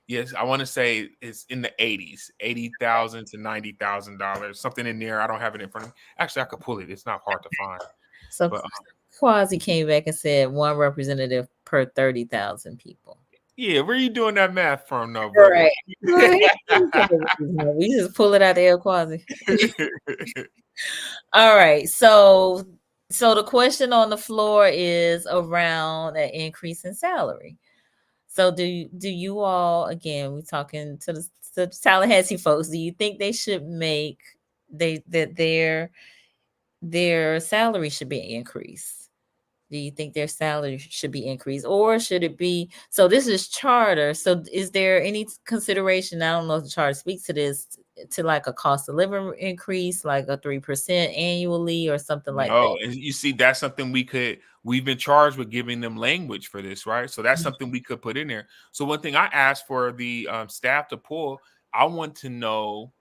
yes, I want to say it's in the 80s, $80,000 to $90,000, something in there. I don't have it in front of me. Actually, I could pull it. It's not hard to find. So Quasi came back and said one representative per 30,000 people. Yeah, where are you doing that math from, though, brother? Right. We just pull it out the air, Quasi. All right. So the question on the floor is around an increase in salary. So do you all, again, we're talking to the Tallahassee folks, do you think they should make that their salary should be increased? Do you think their salary should be increased, or should it be? So this is charter. So is there any consideration? I don't know if the charter speaks to this, to like a cost of living increase, like a 3% annually or something like that? And you see, that's something we've been charged with giving them language for this, right? So that's something we could put in there. So one thing I asked for the staff to pull, I want to know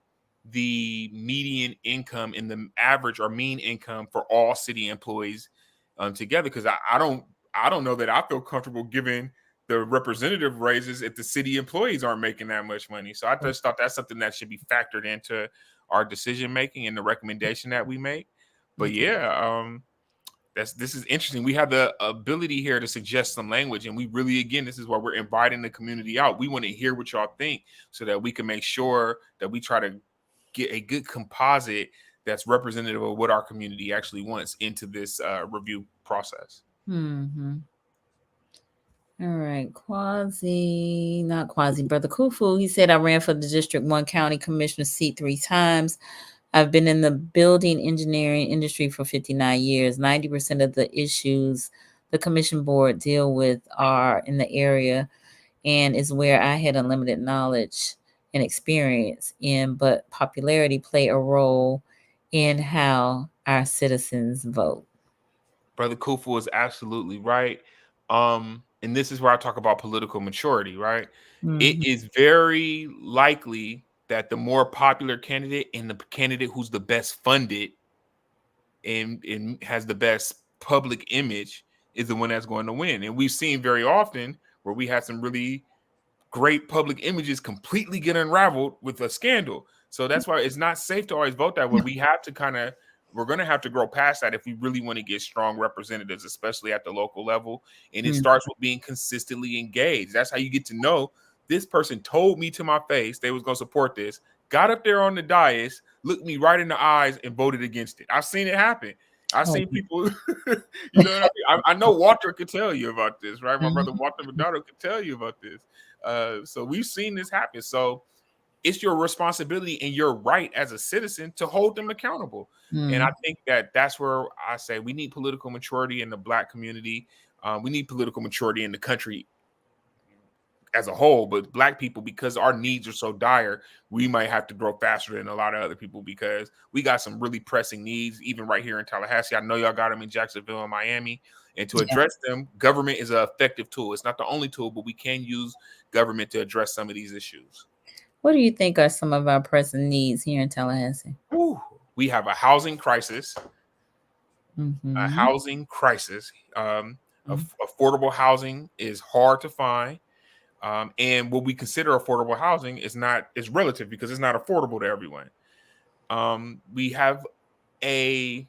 the median income and the average or mean income for all city employees together, because I don't know that I feel comfortable giving the representative raises if the city employees aren't making that much money. So I just thought that's something that should be factored into our decision making and the recommendation that we make. But this is interesting. We have the ability here to suggest some language, and we really, again, this is why we're inviting the community out. We want to hear what y'all think so that we can make sure that we try to get a good composite that's representative of what our community actually wants into this review process. All right. Brother Kufu, he said, I ran for the District 1 County Commissioner seat 3 times. I've been in the building engineering industry for 59 years. 90% of the issues the commission board deal with are in the area and is where I had unlimited knowledge and experience in, but popularity play a role in how our citizens vote. Brother Kufu is absolutely right. And this is where I talk about political maturity, right? It Mhm. is very likely that the more popular candidate and the candidate who's the best funded and has the best public image is the one that's going to win. And we've seen very often where we had some really great public images completely get unraveled with a scandal. So that's why it's not safe to always vote that way. We have to we're going to have to grow past that if we really want to get strong representatives, especially at the local level. And it Mm. starts with being consistently engaged. That's how you get to know this person told me to my face they was going to support this, got up there on the dais, looked me right in the eyes and voted against it. I've seen it happen. I've Oh, seen people, you know what I mean? I know Walter could tell you about this, right? My brother mhm. Walter McDonald could tell you about this. So we've seen this happen. So it's your responsibility and your right as a citizen to hold them accountable. And I Mm. think that that's where I say we need political maturity in the Black community. We need political maturity in the country as a whole, but Black people, because our needs are so dire, we might have to grow faster than a lot of other people because we got some really pressing needs, even right here in Tallahassee. I know y'all got them in Jacksonville and Miami. And to Yeah. address them, government is an effective tool. It's not the only tool, but we can use government to address some of these issues. What do you think are some of our pressing needs here in Tallahassee? Whew. We have a housing crisis, a Mm-hmm. housing crisis. Affordable housing is hard to find. And what we consider affordable housing is relative because it's not affordable to everyone. We have a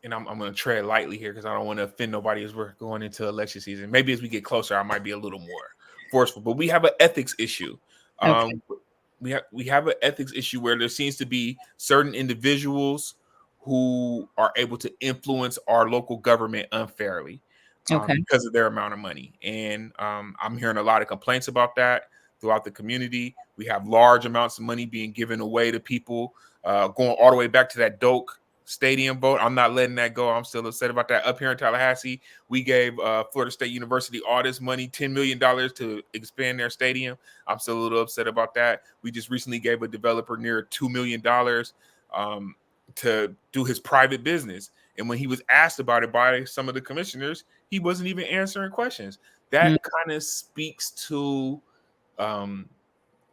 and I'm going to tread lightly here because I don't want to offend nobody as we're going into election season. Maybe as we get closer, I might be a little more forceful. But we have an ethics issue. Okay. We have an ethics issue where there seems to be certain individuals who are able to influence our local government unfairly Okay. because of their amount of money. And I'm hearing a lot of complaints about that throughout the community. We have large amounts of money being given away to people, going all the way back to that Doak Stadium vote. I'm not letting that go. I'm still upset about that. Up here in Tallahassee, we gave Florida State University all this money, $10 million to expand their stadium. I'm still a little upset about that. We just recently gave a developer near $2 million to do his private business. And when he was asked about it by some of the commissioners, he wasn't even answering questions. That kind of speaks to um,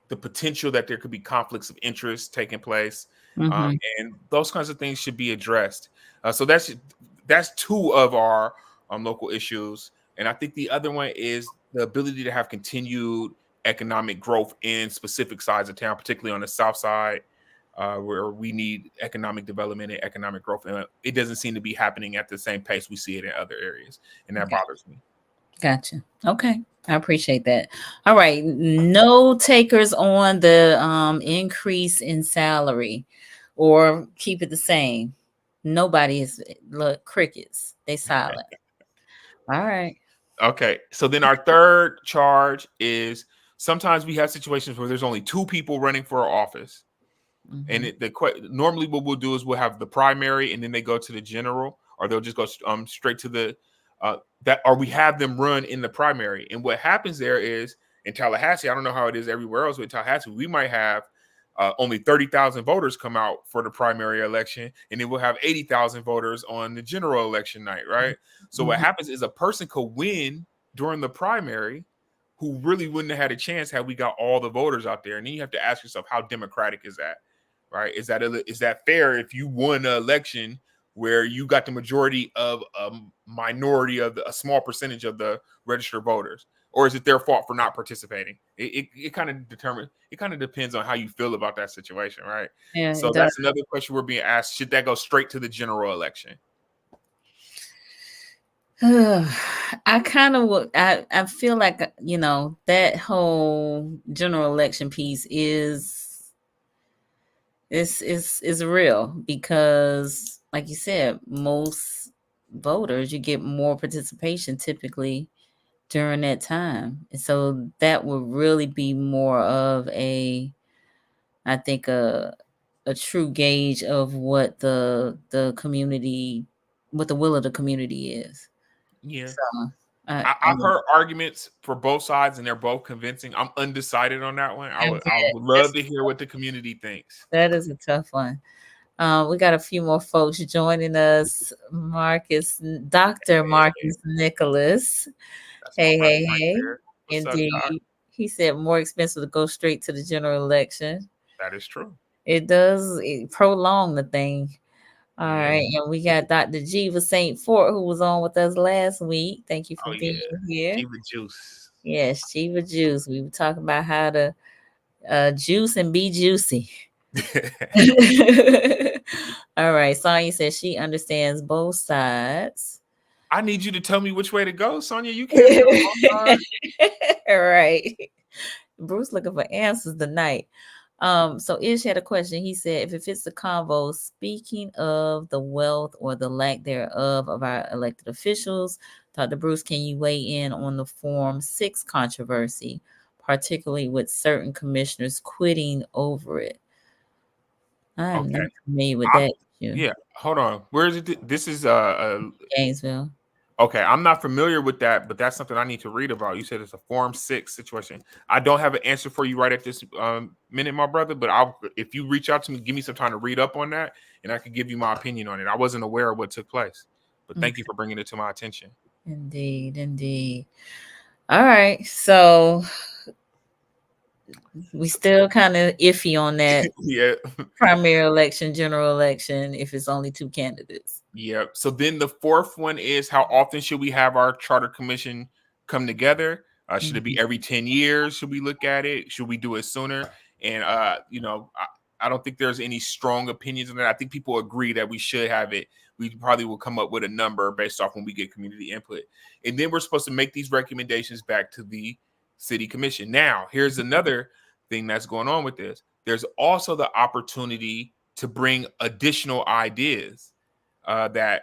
the potential that there could be conflicts of interest taking place, Mm-hmm. and those kinds of things should be addressed. So that's two of our local issues, and I think the other one is the ability to have continued economic growth in specific sides of town, particularly on the south side, where we need economic development and economic growth, and it doesn't seem to be happening at the same pace we see it in other areas, and that Okay. bothers me. Gotcha. Okay. I appreciate that. All right. No takers on the increase in salary or keep it the same. Nobody is look crickets. They silent. All right. Okay, so then our third charge is sometimes we have situations where there's only two people running for office, and Mm-hmm. normally what we'll do is we'll have the primary, and then they go to the general, or they'll just go straight to the or we have them run in the primary. And what happens there is in Tallahassee, I don't know how it is everywhere else, but in Tallahassee, we might have only 30,000 voters come out for the primary election, and then we'll have 80,000 voters on the general election night, right? So what Mm-hmm. happens is a person could win during the primary who really wouldn't have had a chance had we got all the voters out there. And then you have to ask yourself, how democratic is that, right? Is that fair if you won an election where you got the majority of a minority of a small percentage of the registered voters? Or is it their fault for not participating? It kind of depends on how you feel about that situation, right? Yeah, So it does. that's another question we're being asked. Should that go straight to the general election? I kind of would. I feel like that whole general election piece is real because, like you said, most voters you get more participation typically during that time, and so that would really be more of I think a true gauge of what the community, what the will of the community is. Yeah. So I've heard arguments for both sides, and they're both convincing. I'm undecided on that one. I would love to hear what the community thinks. that is a tough one. We got a few more folks joining us. Dr. Hey, Marcus Nicholas. that's my Hey, brother hey, right hey. there. What's up, Doc? Indeed. He said more expensive to go straight to the general election. That is true. It does prolong the thing. All Yeah. right. And we got Dr. Jiva St. Fort, who was on with us last week. Thank you for Oh being yeah. here. Kiva juice. Yes, Jiva Juice. We were talking about how to juice and be juicy. All right. Sonya says she understands both sides. I need you to tell me which way to go, Sonia. You can't be on both sides. All right. Bruce looking for answers tonight. So Ish had a question. He said, if it fits the convo, speaking of the wealth or the lack thereof of our elected officials, Dr. Bruce, can you weigh in on the Form 6 controversy, particularly with certain commissioners quitting over it? I'm Okay. not familiar with that issue. Yeah. Hold on. Where is it? This is Gainesville. okay. I'm not familiar with that, but that's something I need to read about. You said it's a Form 6 situation. I don't have an answer for you right at this minute, my brother. But if you reach out to me, give me some time to read up on that, and I can give you my opinion on it. I wasn't aware of what took place, but thank you for bringing it to my attention. Indeed, indeed. All right. So we still kind of iffy on that Yeah. primary election, general election, if it's only two candidates. Yeah. So then the fourth one is, how often should we have our charter commission come together? Should it be every 10 years? Should we look at it? Should we do it sooner? And I don't think there's any strong opinions on that. I think people agree that we should have it. We probably will come up with a number based off when we get community input. And then we're supposed to make these recommendations back to the city commission. Now, here's another thing that's going on with this. There's also the opportunity to bring additional ideas that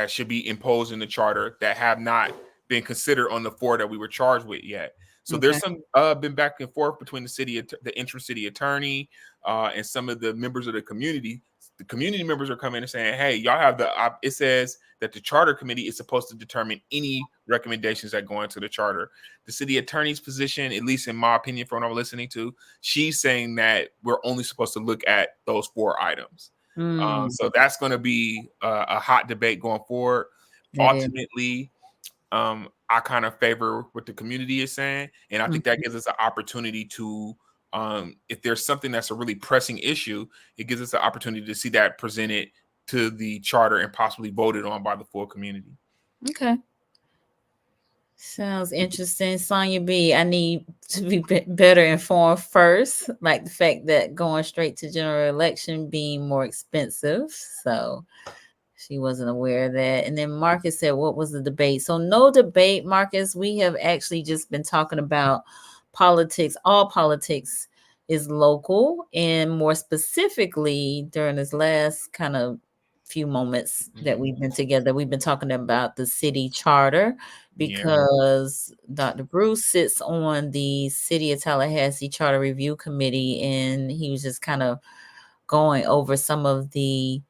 should be imposed in the charter that have not been considered on the four that we were charged with yet. So Okay. there's some been back and forth between the interim city attorney, and some of the members of the community. The community members are coming and saying, "Hey, y'all have it says that the charter committee is supposed to determine any recommendations that go into the charter." The city attorney's position, at least in my opinion, from what I'm listening to, she's saying that we're only supposed to look at those four items. So that's going to be a hot debate going forward. Ultimately, I kind of favor what the community is saying, and I think that gives us an opportunity to, if there's something that's a really pressing issue, it gives us an opportunity to see that presented to the charter and possibly voted on by the full community. Okay. Sounds interesting. Sonya B, I need to be better informed first, like the fact that going straight to general election being more expensive. So she wasn't aware of that. And then Marcus said, what was the debate? So no debate, Marcus. We have actually just been talking about politics. All politics is local. And more specifically, during this last kind of few moments that we've been together, we've been talking about the city charter, because Dr. Bruce sits on the City of Tallahassee Charter Review Committee, and he was just kind of going over some of the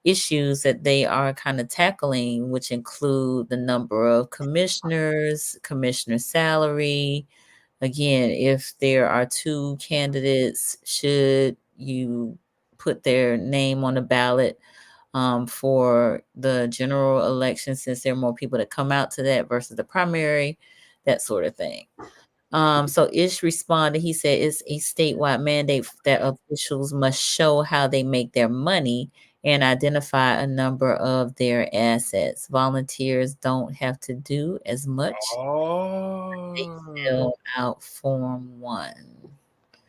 issues that they are kind of tackling, which include the number of commissioners, commissioner salary. Again, if there are two candidates, should you put their name on the ballot for the general election, since there are more people that come out to that versus the primary, that sort of thing. So Ish responded, he said it's a statewide mandate that officials must show how they make their money and identify a number of their assets. Volunteers don't have to do as much. They fill out Form 1.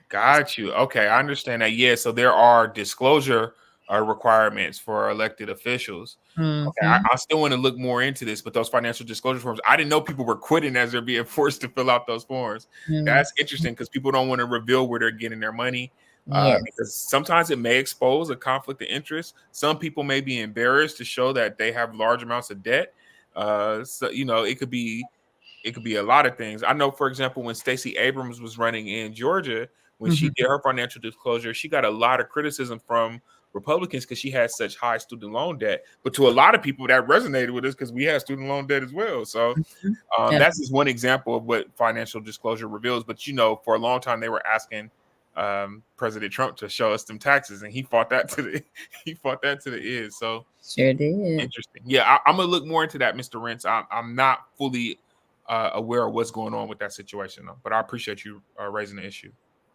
Got you. Okay, I understand that. Yeah, so there are disclosure requirements for elected officials. Okay, Mm-hmm. I still want to look more into this, but those financial disclosure forms, I didn't know people were quitting as they're being forced to fill out those forms. That's interesting, because people don't want to reveal where they're getting their money, Yes. because sometimes it may expose a conflict of interest. Some people may be embarrassed to show that they have large amounts of debt. So it could be It could be a lot of things. I know, for example, when Stacey Abrams was running in Georgia, when she did her financial disclosure, she got a lot of criticism from Republicans because she had such high student loan debt. But to a lot of people, that resonated with us because we had student loan debt as well. So that's just one example of what financial disclosure reveals. But for a long time, they were asking President Trump to show us them taxes, and he fought that to the end. So Sure did. interesting. Yeah, I'm gonna look more into that, Mr. Rentz. I'm not fully aware of what's going on with that situation, though. But I appreciate you raising the issue.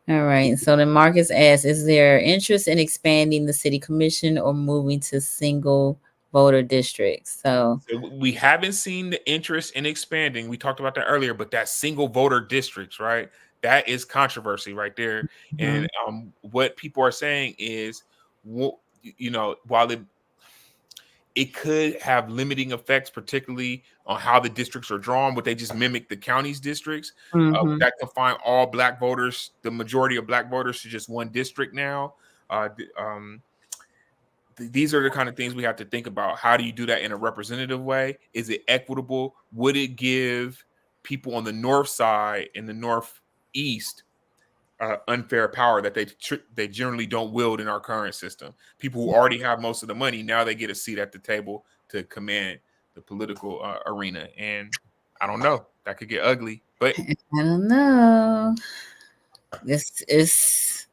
All right. So then Marcus asks, is there interest in expanding the city commission or moving to single voter districts? So we haven't seen the interest in expanding. We talked about that earlier, but that single voter districts, right? That is controversy right there. And what people are saying is, while it could have limiting effects, particularly on how the districts are drawn. Would they just mimic the county's districts? That confine all Black voters, the majority of Black voters, to just one district now. These are the kind of things we have to think about. How do you do that in a representative way? Is it equitable? Would it give people on the north side and the northeast unfair power that they generally don't wield in our current system? People who already have most of the money, now they get a seat at the table to command the political arena. And I don't know, that could get ugly, but I don't know. This is,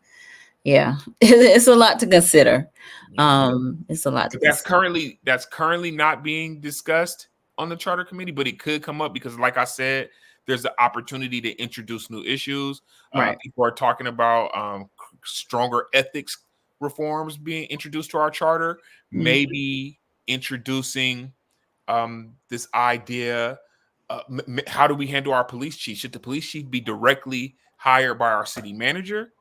it's a lot to consider. It's a lot to that's consider. currently not being discussed on the charter committee, but it could come up because, like I said, there's the opportunity to introduce new issues. Right. People are talking about stronger ethics reforms being introduced to our charter, maybe introducing this idea. How do we handle our police chief? Should the police chief be directly hired by our city manager?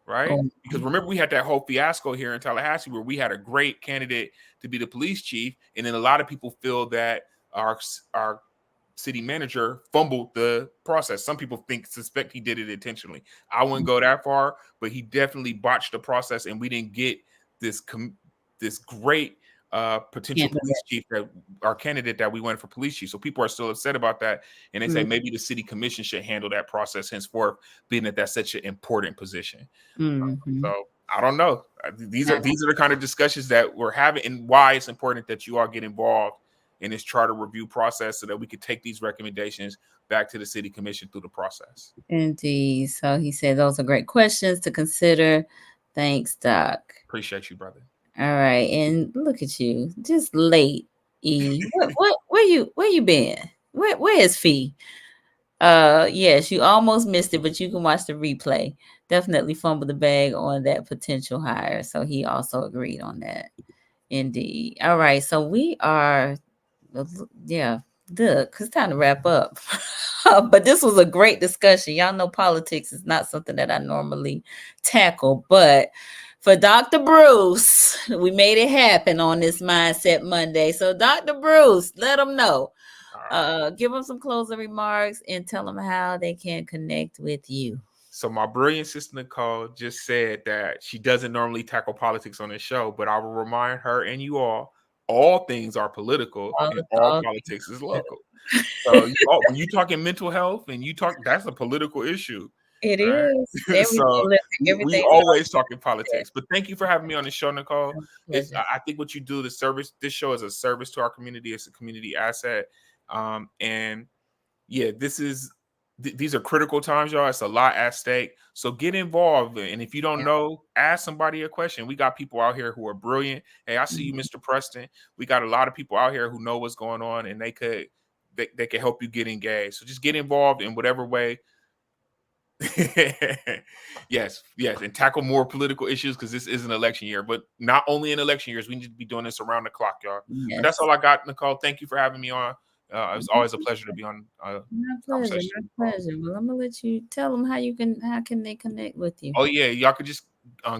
Right? Because remember, we had that whole fiasco here in Tallahassee where we had a great candidate to be the police chief, and then a lot of people feel that our city manager fumbled the process. Some people suspect he did it intentionally. I wouldn't go that far, but he definitely botched the process, and we didn't get this great potential police chief, that our candidate that we went for police chief. So people are still upset about that, and they say maybe the city commission should handle that process henceforth, being that that's such an important position. So I don't know. These are the kind of discussions that we're having, and why it's important that you all get involved in this charter review process so that we could take these recommendations back to the city commission through the process. Indeed. So he said those are great questions to consider. Thanks, Doc. Appreciate you, brother. All right, and look at you, just late. E, where you been? Where is Fee? Yes, you almost missed it, but you can watch the replay. Definitely fumbled the bag on that potential hire. So he also agreed on that. Indeed. All right, so we are, it's time to wrap up. But this was a great discussion. Y'all know politics is not something that I normally tackle, but for Dr. Bruce, we made it happen on this Mindset Monday. So Dr. Bruce, let them know. Give them some closing remarks and tell them how they can connect with you. So my brilliant sister Nicole just said that she doesn't normally tackle politics on this show, but I will remind her and you all things are political and all politics is local. So when you talking mental health and that's a political issue. It is. So we always talking politics. But thank you for having me on the show, Nicole. I think what you do, this show is a service to our community. It's a community asset. And yeah, these are critical times, y'all. It's a lot at stake. So get involved. And if you don't know, ask somebody a question. We got people out here who are brilliant. Hey, I see you, Mr. Preston. We got a lot of people out here who know what's going on, and they could help you get engaged. So just get involved in whatever way. Yes, and tackle more political issues, because this is an election year. But not only in election years, we need to be doing this around the clock, y'all. Yes. But that's all I got, Nicole. Thank you for having me on. It was always a pleasure to be on. My pleasure. Well, I'm gonna let you tell them how can they connect with you. Oh yeah, y'all could just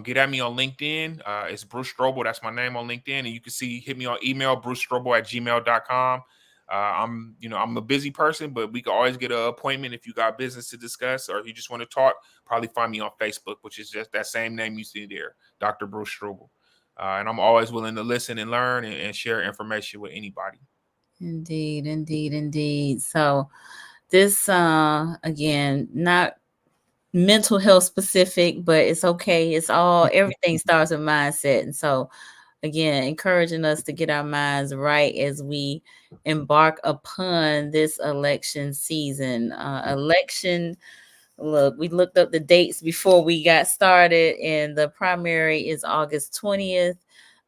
get at me on LinkedIn. It's Bruce Strouble. That's my name on LinkedIn, and you can hit me on email, brucestrouble@gmail.com. I'm a busy person, but we can always get an appointment if you got business to discuss, or if you just want to talk. Probably find me on Facebook, which is just that same name you see there, Dr. Bruce Strouble. And I'm always willing to listen and learn and share information with anybody. Indeed. So this again, not mental health specific, but it's okay. It's all, everything starts with mindset. And so again, encouraging us to get our minds right as we embark upon this election season. Election, look, we looked up the dates before we got started, and the primary is August 20th.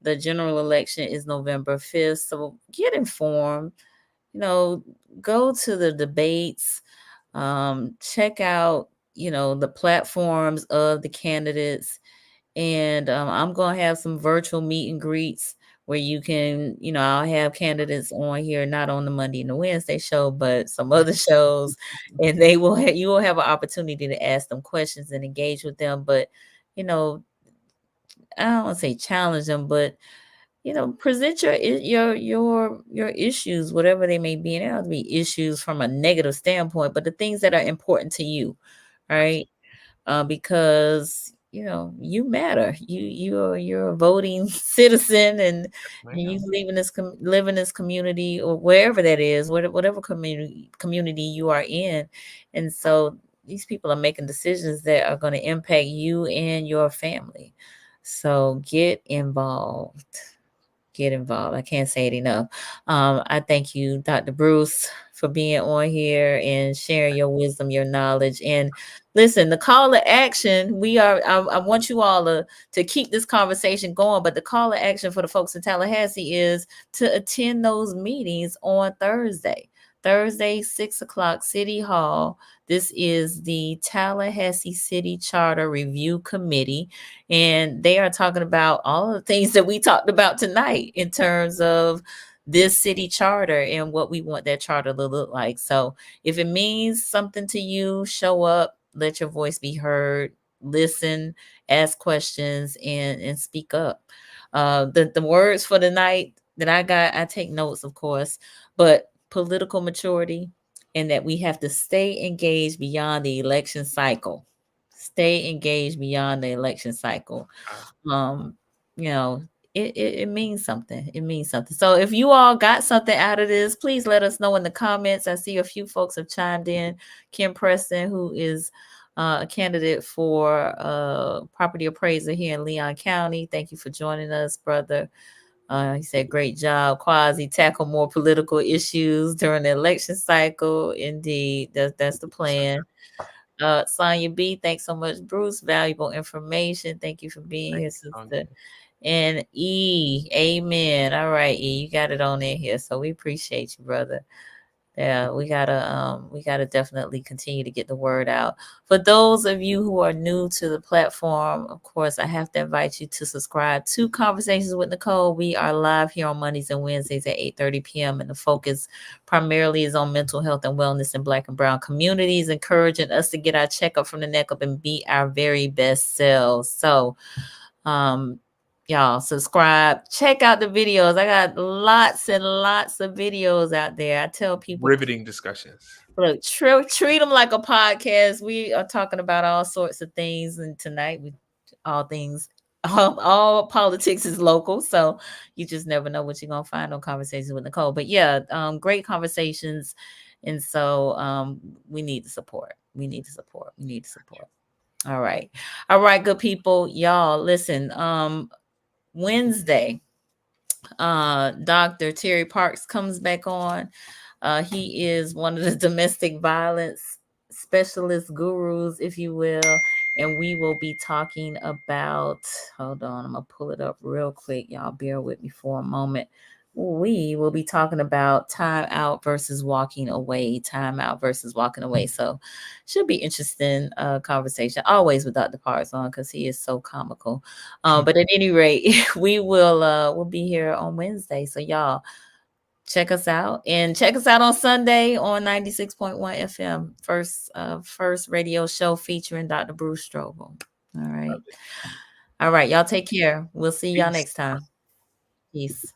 The general election is November 5th. So get informed, you know, go to the debates, check out, the platforms of the candidates. And I'm going to have some virtual meet and greets where you can, I'll have candidates on here, not on the Monday and the Wednesday show, but some other shows. And you will have an opportunity to ask them questions and engage with them. But, you know, I don't want to say challenge them, but present your issues, whatever they may be. And they don't have to be issues from a negative standpoint, but the things that are important to you, right? Because you matter. You're a voting citizen, and you live in this community or wherever that is, whatever community you are in, and so these people are making decisions that are going to impact you and your family. So get involved. Get involved. I can't say it enough. I thank you, Dr. Bruce, for being on here and sharing your wisdom, your knowledge. And listen, the call to action, I want you all to keep this conversation going, but the call to action for the folks in Tallahassee is to attend those meetings on Thursday. Thursday, 6 o'clock, City Hall. This is the Tallahassee City Charter Review Committee, and they are talking about all the things that we talked about tonight in terms of this city charter and what we want that charter to look like. So if it means something to you, show up, let your voice be heard, listen, ask questions, and speak up. The words for the night that I got, I take notes, of course, but political maturity, and that we have to stay engaged beyond the election cycle. Stay engaged beyond the election cycle. Um, you know, it means something. It means something. So if you all got something out of this, please let us know in the comments. I see a few folks have chimed in. Kim Preston, who is a candidate for property appraiser here in Leon County. Thank you for joining us, brother. He said, great job, Quasi. Tackle more political issues during the election cycle. Indeed, that's the plan. Sonya B, thanks so much, Bruce. Valuable information. Thank you for being here, sister. And E, amen. All right, E, you got it on in here. So we appreciate you, brother. Yeah, we gotta definitely continue to get the word out. For those of you who are new to the platform, of course, I have to invite you to subscribe to Conversations with Nicole. We are live here on Mondays and Wednesdays at 8:30 p.m. and the focus primarily is on mental health and wellness in Black and Brown communities, encouraging us to get our checkup from the neck up and be our very best selves. So y'all subscribe, check out the videos. I got lots and lots of videos out there. I tell people, riveting discussions. Look, treat them like a podcast. We are talking about all sorts of things, and tonight all things, all politics is local, so you just never know what you're gonna find on Conversations with Nicole. But yeah, great conversations, and so we need the support. We need the support. We need the support. All right, good people, y'all. Listen, Wednesday, Dr. Terry Parks comes back on. He is one of the domestic violence specialist gurus, if you will. And we will be talking about, hold on, I'm going to pull it up real quick. Y'all bear with me for a moment. We will be talking about time out versus walking away. Time out versus walking away. So should be interesting conversation. Always with Dr. Parks on, because he is so comical. But at any rate, we'll be here on Wednesday. So y'all check us out, and check us out on Sunday on 96.1 FM. First radio show featuring Dr. Bruce Strouble. All right. Y'all take care. We'll see y'all next time. Peace.